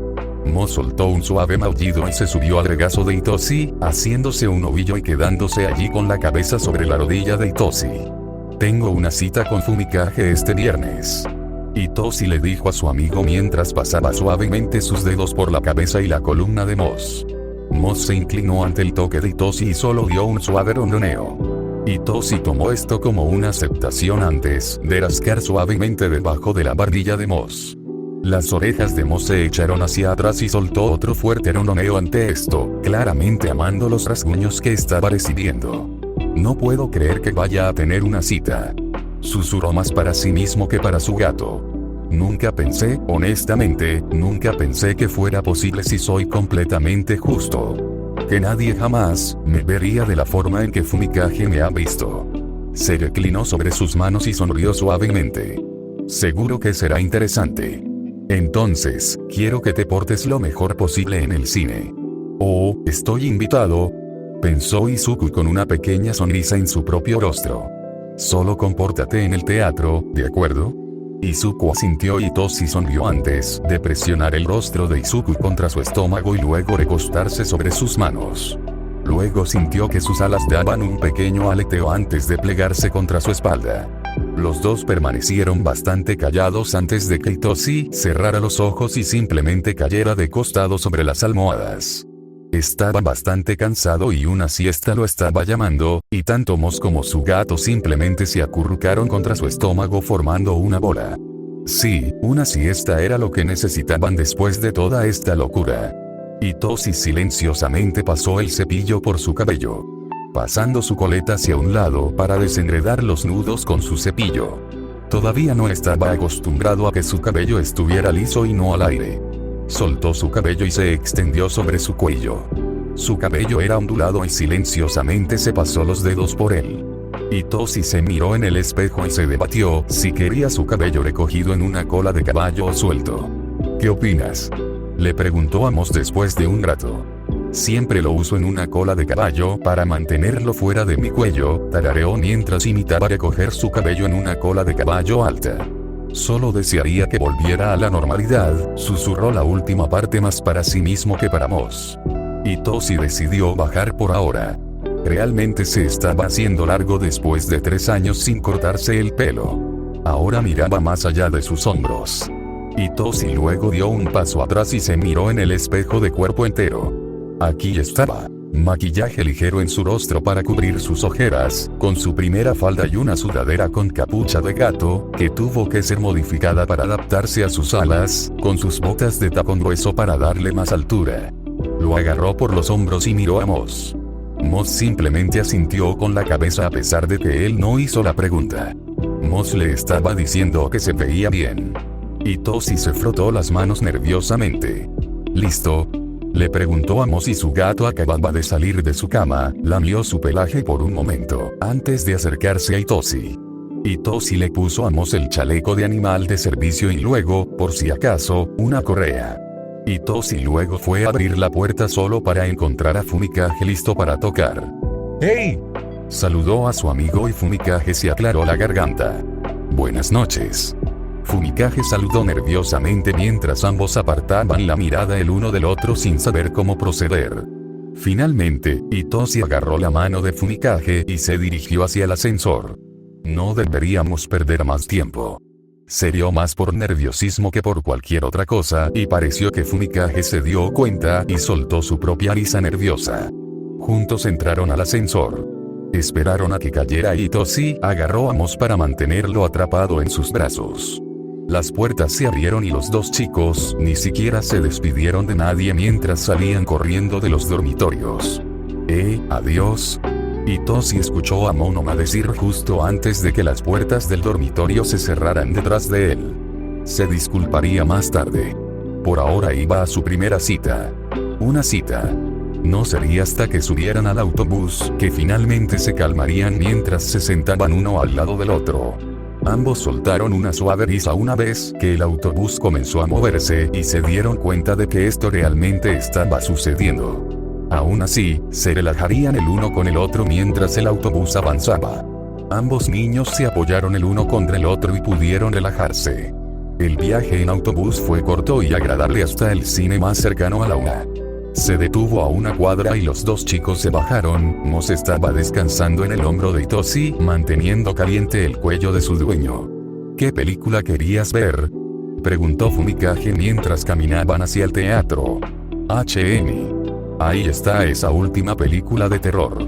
Moss soltó un suave maullido y se subió al regazo de Itoshi, haciéndose un ovillo y quedándose allí con la cabeza sobre la rodilla de Itoshi. Tengo una cita con Fumikage este viernes. Itoshi le dijo a su amigo mientras pasaba suavemente sus dedos por la cabeza y la columna de Moss. Moss se inclinó ante el toque de Itoshi y solo dio un suave ronroneo. Itoshi tomó esto como una aceptación antes de rascar suavemente debajo de la barbilla de Moss. Las orejas de Moss se echaron hacia atrás y soltó otro fuerte ronroneo ante esto, claramente amando los rasguños que estaba recibiendo. No puedo creer que vaya a tener una cita. Susurró más para sí mismo que para su gato. Nunca pensé, honestamente, nunca pensé que fuera posible si soy completamente justo. Que nadie jamás me vería de la forma en que Fumikage me ha visto. Se reclinó sobre sus manos y sonrió suavemente. Seguro que será interesante. Entonces, quiero que te portes lo mejor posible en el cine. Oh, estoy invitado, pensó Izuku con una pequeña sonrisa en su propio rostro. Solo compórtate en el teatro, ¿de acuerdo? Izuku asintió y Toshi sonrió antes de presionar el rostro de Izuku contra su estómago y luego recostarse sobre sus manos. Luego sintió que sus alas daban un pequeño aleteo antes de plegarse contra su espalda. Los dos permanecieron bastante callados antes de que Toshi cerrara los ojos y simplemente cayera de costado sobre las almohadas. Estaba bastante cansado y una siesta lo estaba llamando, y tanto Moss como su gato simplemente se acurrucaron contra su estómago formando una bola. Sí, una siesta era lo que necesitaban después de toda esta locura. Y Toshi silenciosamente pasó el cepillo por su cabello, pasando su coleta hacia un lado para desenredar los nudos con su cepillo. Todavía no estaba acostumbrado a que su cabello estuviera liso y no al aire. Soltó su cabello y se extendió sobre su cuello. Su cabello era ondulado y silenciosamente se pasó los dedos por él. Y Toshi se miró en el espejo y se debatió si quería su cabello recogido en una cola de caballo o suelto. ¿Qué opinas?, le preguntó a Moss después de un rato. Siempre lo uso en una cola de caballo para mantenerlo fuera de mi cuello, tarareó mientras imitaba recoger su cabello en una cola de caballo alta. Solo desearía que volviera a la normalidad, susurró la última parte más para sí mismo que para Moss. Y Toshi decidió bajar por ahora. Realmente se estaba haciendo largo después de 3 años sin cortarse el pelo. Ahora miraba más allá de sus hombros. Y Toshi luego dio un paso atrás y se miró en el espejo de cuerpo entero. Aquí estaba. Maquillaje ligero en su rostro para cubrir sus ojeras, con su primera falda y una sudadera con capucha de gato, que tuvo que ser modificada para adaptarse a sus alas, con sus botas de tacón grueso para darle más altura. Lo agarró por los hombros y miró a Moss. Moss simplemente asintió con la cabeza a pesar de que él no hizo la pregunta. Moss le estaba diciendo que se veía bien. Y Toshi se frotó las manos nerviosamente. ¿Listo?, le preguntó a Moss y su gato acababa de salir de su cama, lamió su pelaje por un momento, antes de acercarse a Toshi. Y Toshi le puso a Moss el chaleco de animal de servicio y luego, por si acaso, una correa. Y Toshi luego fue a abrir la puerta solo para encontrar a Fumikage listo para tocar. ¡Hey!, saludó a su amigo y Fumikage se aclaró la garganta. Buenas noches. Fumikage saludó nerviosamente mientras ambos apartaban la mirada el uno del otro sin saber cómo proceder. Finalmente, Toshi agarró la mano de Fumikage y se dirigió hacia el ascensor. No deberíamos perder más tiempo. Se dio más por nerviosismo que por cualquier otra cosa y pareció que Fumikage se dio cuenta y soltó su propia risa nerviosa. Juntos entraron al ascensor. Esperaron a que cayera y Toshi agarró a Moss para mantenerlo atrapado en sus brazos. Las puertas se abrieron y los dos chicos ni siquiera se despidieron de nadie mientras salían corriendo de los dormitorios. Adiós. Y Toshi escuchó a Monoma decir justo antes de que las puertas del dormitorio se cerraran detrás de él. Se disculparía más tarde. Por ahora iba a su primera cita. Una cita. No sería hasta que subieran al autobús que finalmente se calmarían mientras se sentaban uno al lado del otro. Ambos soltaron una suave risa una vez que el autobús comenzó a moverse y se dieron cuenta de que esto realmente estaba sucediendo. Aún así, se relajarían el uno con el otro mientras el autobús avanzaba. Ambos niños se apoyaron el uno contra el otro y pudieron relajarse. El viaje en autobús fue corto y agradable hasta el cine más cercano a la una. Se detuvo a una cuadra y los dos chicos se bajaron. Moss estaba descansando en el hombro de Toshi, manteniendo caliente el cuello de su dueño. ¿Qué película querías ver?, preguntó Fumikage mientras caminaban hacia el teatro. Ahí está esa última película de terror.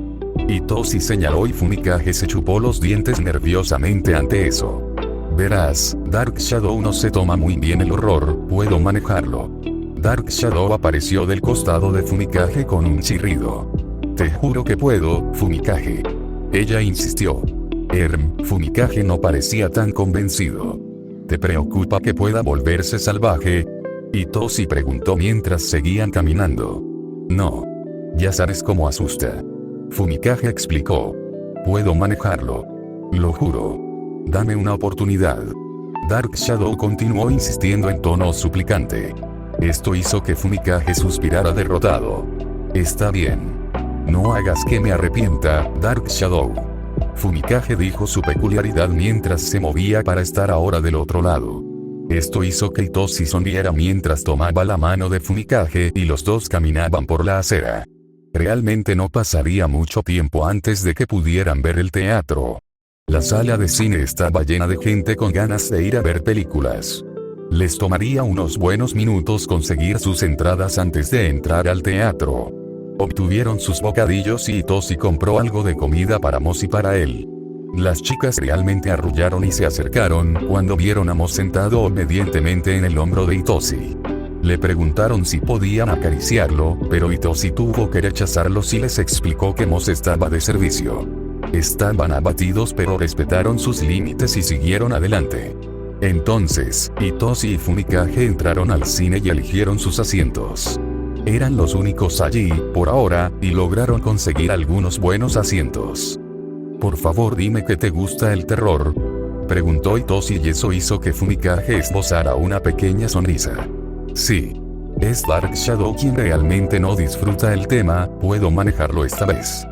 Y Toshi señaló y Fumikage se chupó los dientes nerviosamente ante eso. Verás, Dark Shadow no se toma muy bien el horror, puedo manejarlo. Dark Shadow apareció del costado de Fumikage con un chirrido. Te juro que puedo, Fumikage. Ella insistió. Fumikage no parecía tan convencido. ¿Te preocupa que pueda volverse salvaje? Hitoshi preguntó mientras seguían caminando. No. Ya sabes cómo asusta. Fumikage explicó. Puedo manejarlo. Lo juro. Dame una oportunidad. Dark Shadow continuó insistiendo en tono suplicante. Esto hizo que Fumikage suspirara derrotado. Está bien. No hagas que me arrepienta, Dark Shadow. Fumikage dijo su peculiaridad mientras se movía para estar ahora del otro lado. Esto hizo que Hitoshi sonriera mientras tomaba la mano de Fumikage y los dos caminaban por la acera. Realmente no pasaría mucho tiempo antes de que pudieran ver el teatro. La sala de cine estaba llena de gente con ganas de ir a ver películas. Les tomaría unos buenos minutos conseguir sus entradas antes de entrar al teatro. Obtuvieron sus bocadillos y Hitoshi compró algo de comida para Moss y para él. Las chicas realmente arrullaron y se acercaron cuando vieron a Moss sentado obedientemente en el hombro de Hitoshi. Le preguntaron si podían acariciarlo, pero Hitoshi tuvo que rechazarlos y les explicó que Moss estaba de servicio. Estaban abatidos pero respetaron sus límites y siguieron adelante. Entonces, Hitoshi y Fumikage entraron al cine y eligieron sus asientos. Eran los únicos allí, por ahora, y lograron conseguir algunos buenos asientos. Por favor dime que te gusta el terror, preguntó Hitoshi y eso hizo que Fumikage esbozara una pequeña sonrisa. Sí. Es Dark Shadow quien realmente no disfruta el tema, puedo manejarlo esta vez.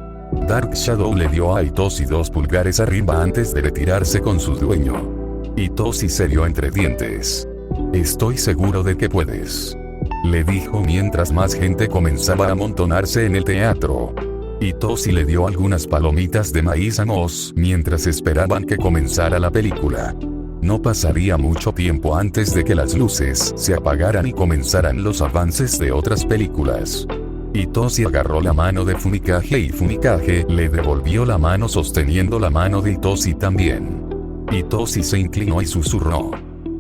Dark Shadow le dio a Hitoshi 2 pulgares arriba antes de retirarse con su dueño. Hitoshi se dio entre dientes. Estoy seguro de que puedes. Le dijo mientras más gente comenzaba a amontonarse en el teatro. Hitoshi le dio algunas palomitas de maíz a Moss mientras esperaban que comenzara la película. No pasaría mucho tiempo antes de que las luces se apagaran y comenzaran los avances de otras películas. Hitoshi agarró la mano de Fumikage y Fumikage le devolvió la mano sosteniendo la mano de Hitoshi también. Hitoshi se inclinó y susurró.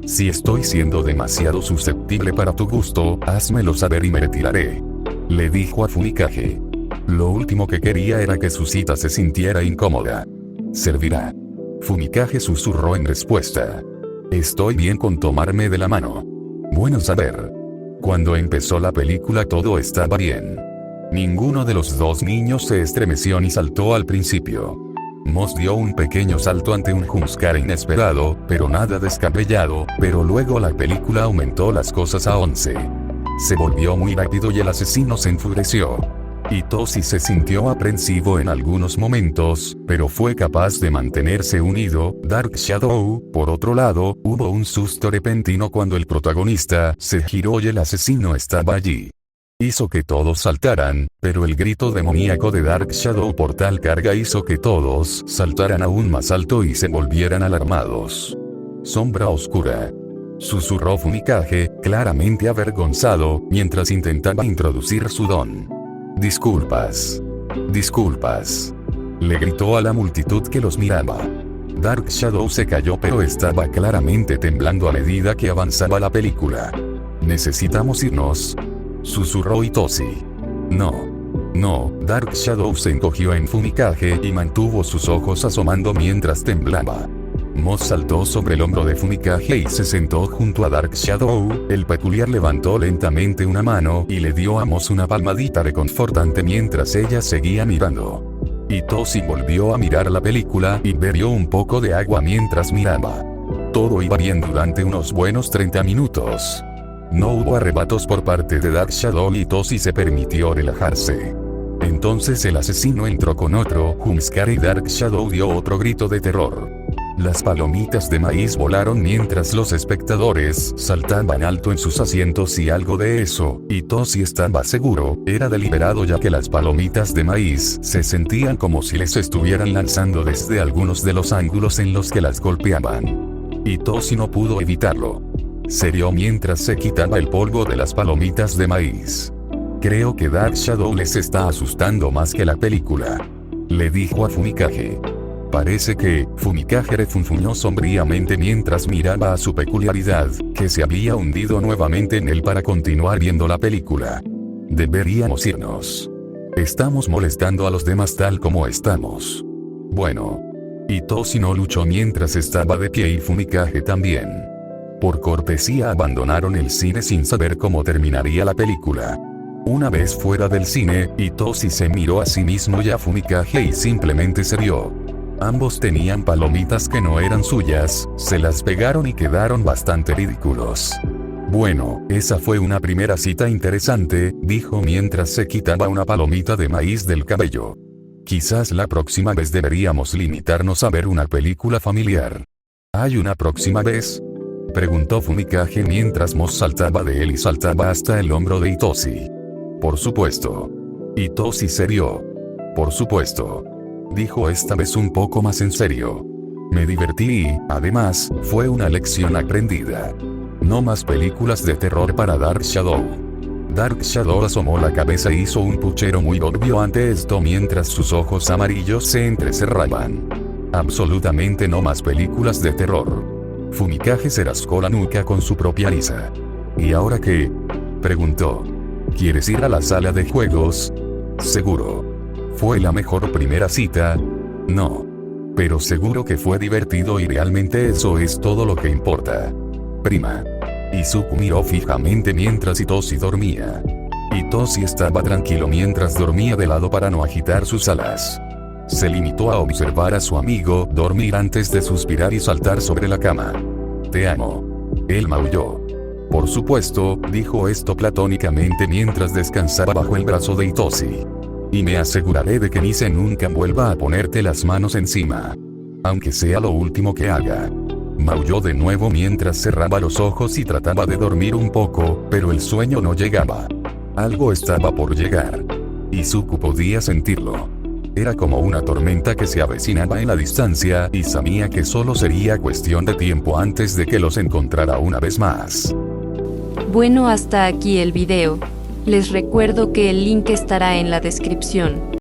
Si estoy siendo demasiado susceptible para tu gusto, házmelo saber y me retiraré. Le dijo a Fumikage. Lo último que quería era que su cita se sintiera incómoda. Servirá. Fumikage susurró en respuesta. Estoy bien con tomarme de la mano. Bueno saber. Cuando empezó la película todo estaba bien. Ninguno de los dos niños se estremeció ni saltó al principio. Moss dio un pequeño salto ante un jumpscare inesperado, pero nada descabellado, pero luego la película aumentó las cosas a 11. Se volvió muy rápido y el asesino se enfureció. Hitoshi se sintió aprensivo en algunos momentos, pero fue capaz de mantenerse unido. Dark Shadow, por otro lado, hubo un susto repentino cuando el protagonista se giró y el asesino estaba allí. Hizo que todos saltaran, pero el grito demoníaco de Dark Shadow por tal carga hizo que todos saltaran aún más alto y se volvieran alarmados. Sombra oscura. Susurró Fumikage, claramente avergonzado, mientras intentaba introducir su don. Disculpas. Disculpas. Le gritó a la multitud que los miraba. Dark Shadow se calló pero estaba claramente temblando a medida que avanzaba la película. Necesitamos irnos. Susurró Hitoshi. No. No, Dark Shadow se encogió en Fumikage y mantuvo sus ojos asomando mientras temblaba. Moss saltó sobre el hombro de Fumikage y se sentó junto a Dark Shadow. El peculiar levantó lentamente una mano y le dio a Moss una palmadita reconfortante mientras ella seguía mirando. Hitoshi volvió a mirar la película y bebió un poco de agua mientras miraba. Todo iba bien durante unos buenos 30 minutos. No hubo arrebatos por parte de Dark Shadow y Hitoshi se permitió relajarse. Entonces el asesino entró con otro jumpscare y Dark Shadow dio otro grito de terror. Las palomitas de maíz volaron mientras los espectadores saltaban alto en sus asientos y algo de eso, Hitoshi estaba seguro, era deliberado ya que las palomitas de maíz se sentían como si les estuvieran lanzando desde algunos de los ángulos en los que las golpeaban. Hitoshi no pudo evitarlo. Se rió mientras se quitaba el polvo de las palomitas de maíz. Creo que Dark Shadow les está asustando más que la película. Le dijo a Fumikage. Parece que, Fumikage refunfuñó sombríamente mientras miraba a su peculiaridad, que se había hundido nuevamente en él para continuar viendo la película. Deberíamos irnos. Estamos molestando a los demás tal como estamos. Bueno. Hitoshi no luchó mientras estaba de pie y Fumikage también. Por cortesía abandonaron el cine sin saber cómo terminaría la película. Una vez fuera del cine, Hitoshi se miró a sí mismo y a Fumikage y simplemente se rió. Ambos tenían palomitas que no eran suyas, se las pegaron y quedaron bastante ridículos. Bueno, esa fue una primera cita interesante, dijo mientras se quitaba una palomita de maíz del cabello. Quizás la próxima vez deberíamos limitarnos a ver una película familiar. ¿Hay una próxima vez? Preguntó Fumikage mientras Moss saltaba de él y saltaba hasta el hombro de Hitoshi. Por supuesto. Hitoshi se rió. Por supuesto. Dijo esta vez un poco más en serio. Me divertí y, además, fue una lección aprendida. No más películas de terror para Dark Shadow. Dark Shadow asomó la cabeza e hizo un puchero muy obvio ante esto mientras sus ojos amarillos se entrecerraban. Absolutamente no más películas de terror. Fumikage se rascó la nuca con su propia risa. ¿Y ahora qué? Preguntó. ¿Quieres ir a la sala de juegos? Seguro. ¿Fue la mejor primera cita? No. Pero seguro que fue divertido y realmente eso es todo lo que importa. Prima. Izuku miró fijamente mientras Hitoshi dormía. Hitoshi estaba tranquilo mientras dormía de lado para no agitar sus alas. Se limitó a observar a su amigo dormir antes de suspirar y saltar sobre la cama. Te amo. Él maulló. Por supuesto, dijo esto platónicamente mientras descansaba bajo el brazo de Hitoshi. Y me aseguraré de que Nise nunca vuelva a ponerte las manos encima. Aunque sea lo último que haga. Maulló de nuevo mientras cerraba los ojos y trataba de dormir un poco, pero el sueño no llegaba. Algo estaba por llegar. Izuku podía sentirlo. Era como una tormenta que se avecinaba en la distancia y sabía que solo sería cuestión de tiempo antes de que los encontrara una vez más. Bueno, hasta aquí el video. Les recuerdo que el link estará en la descripción.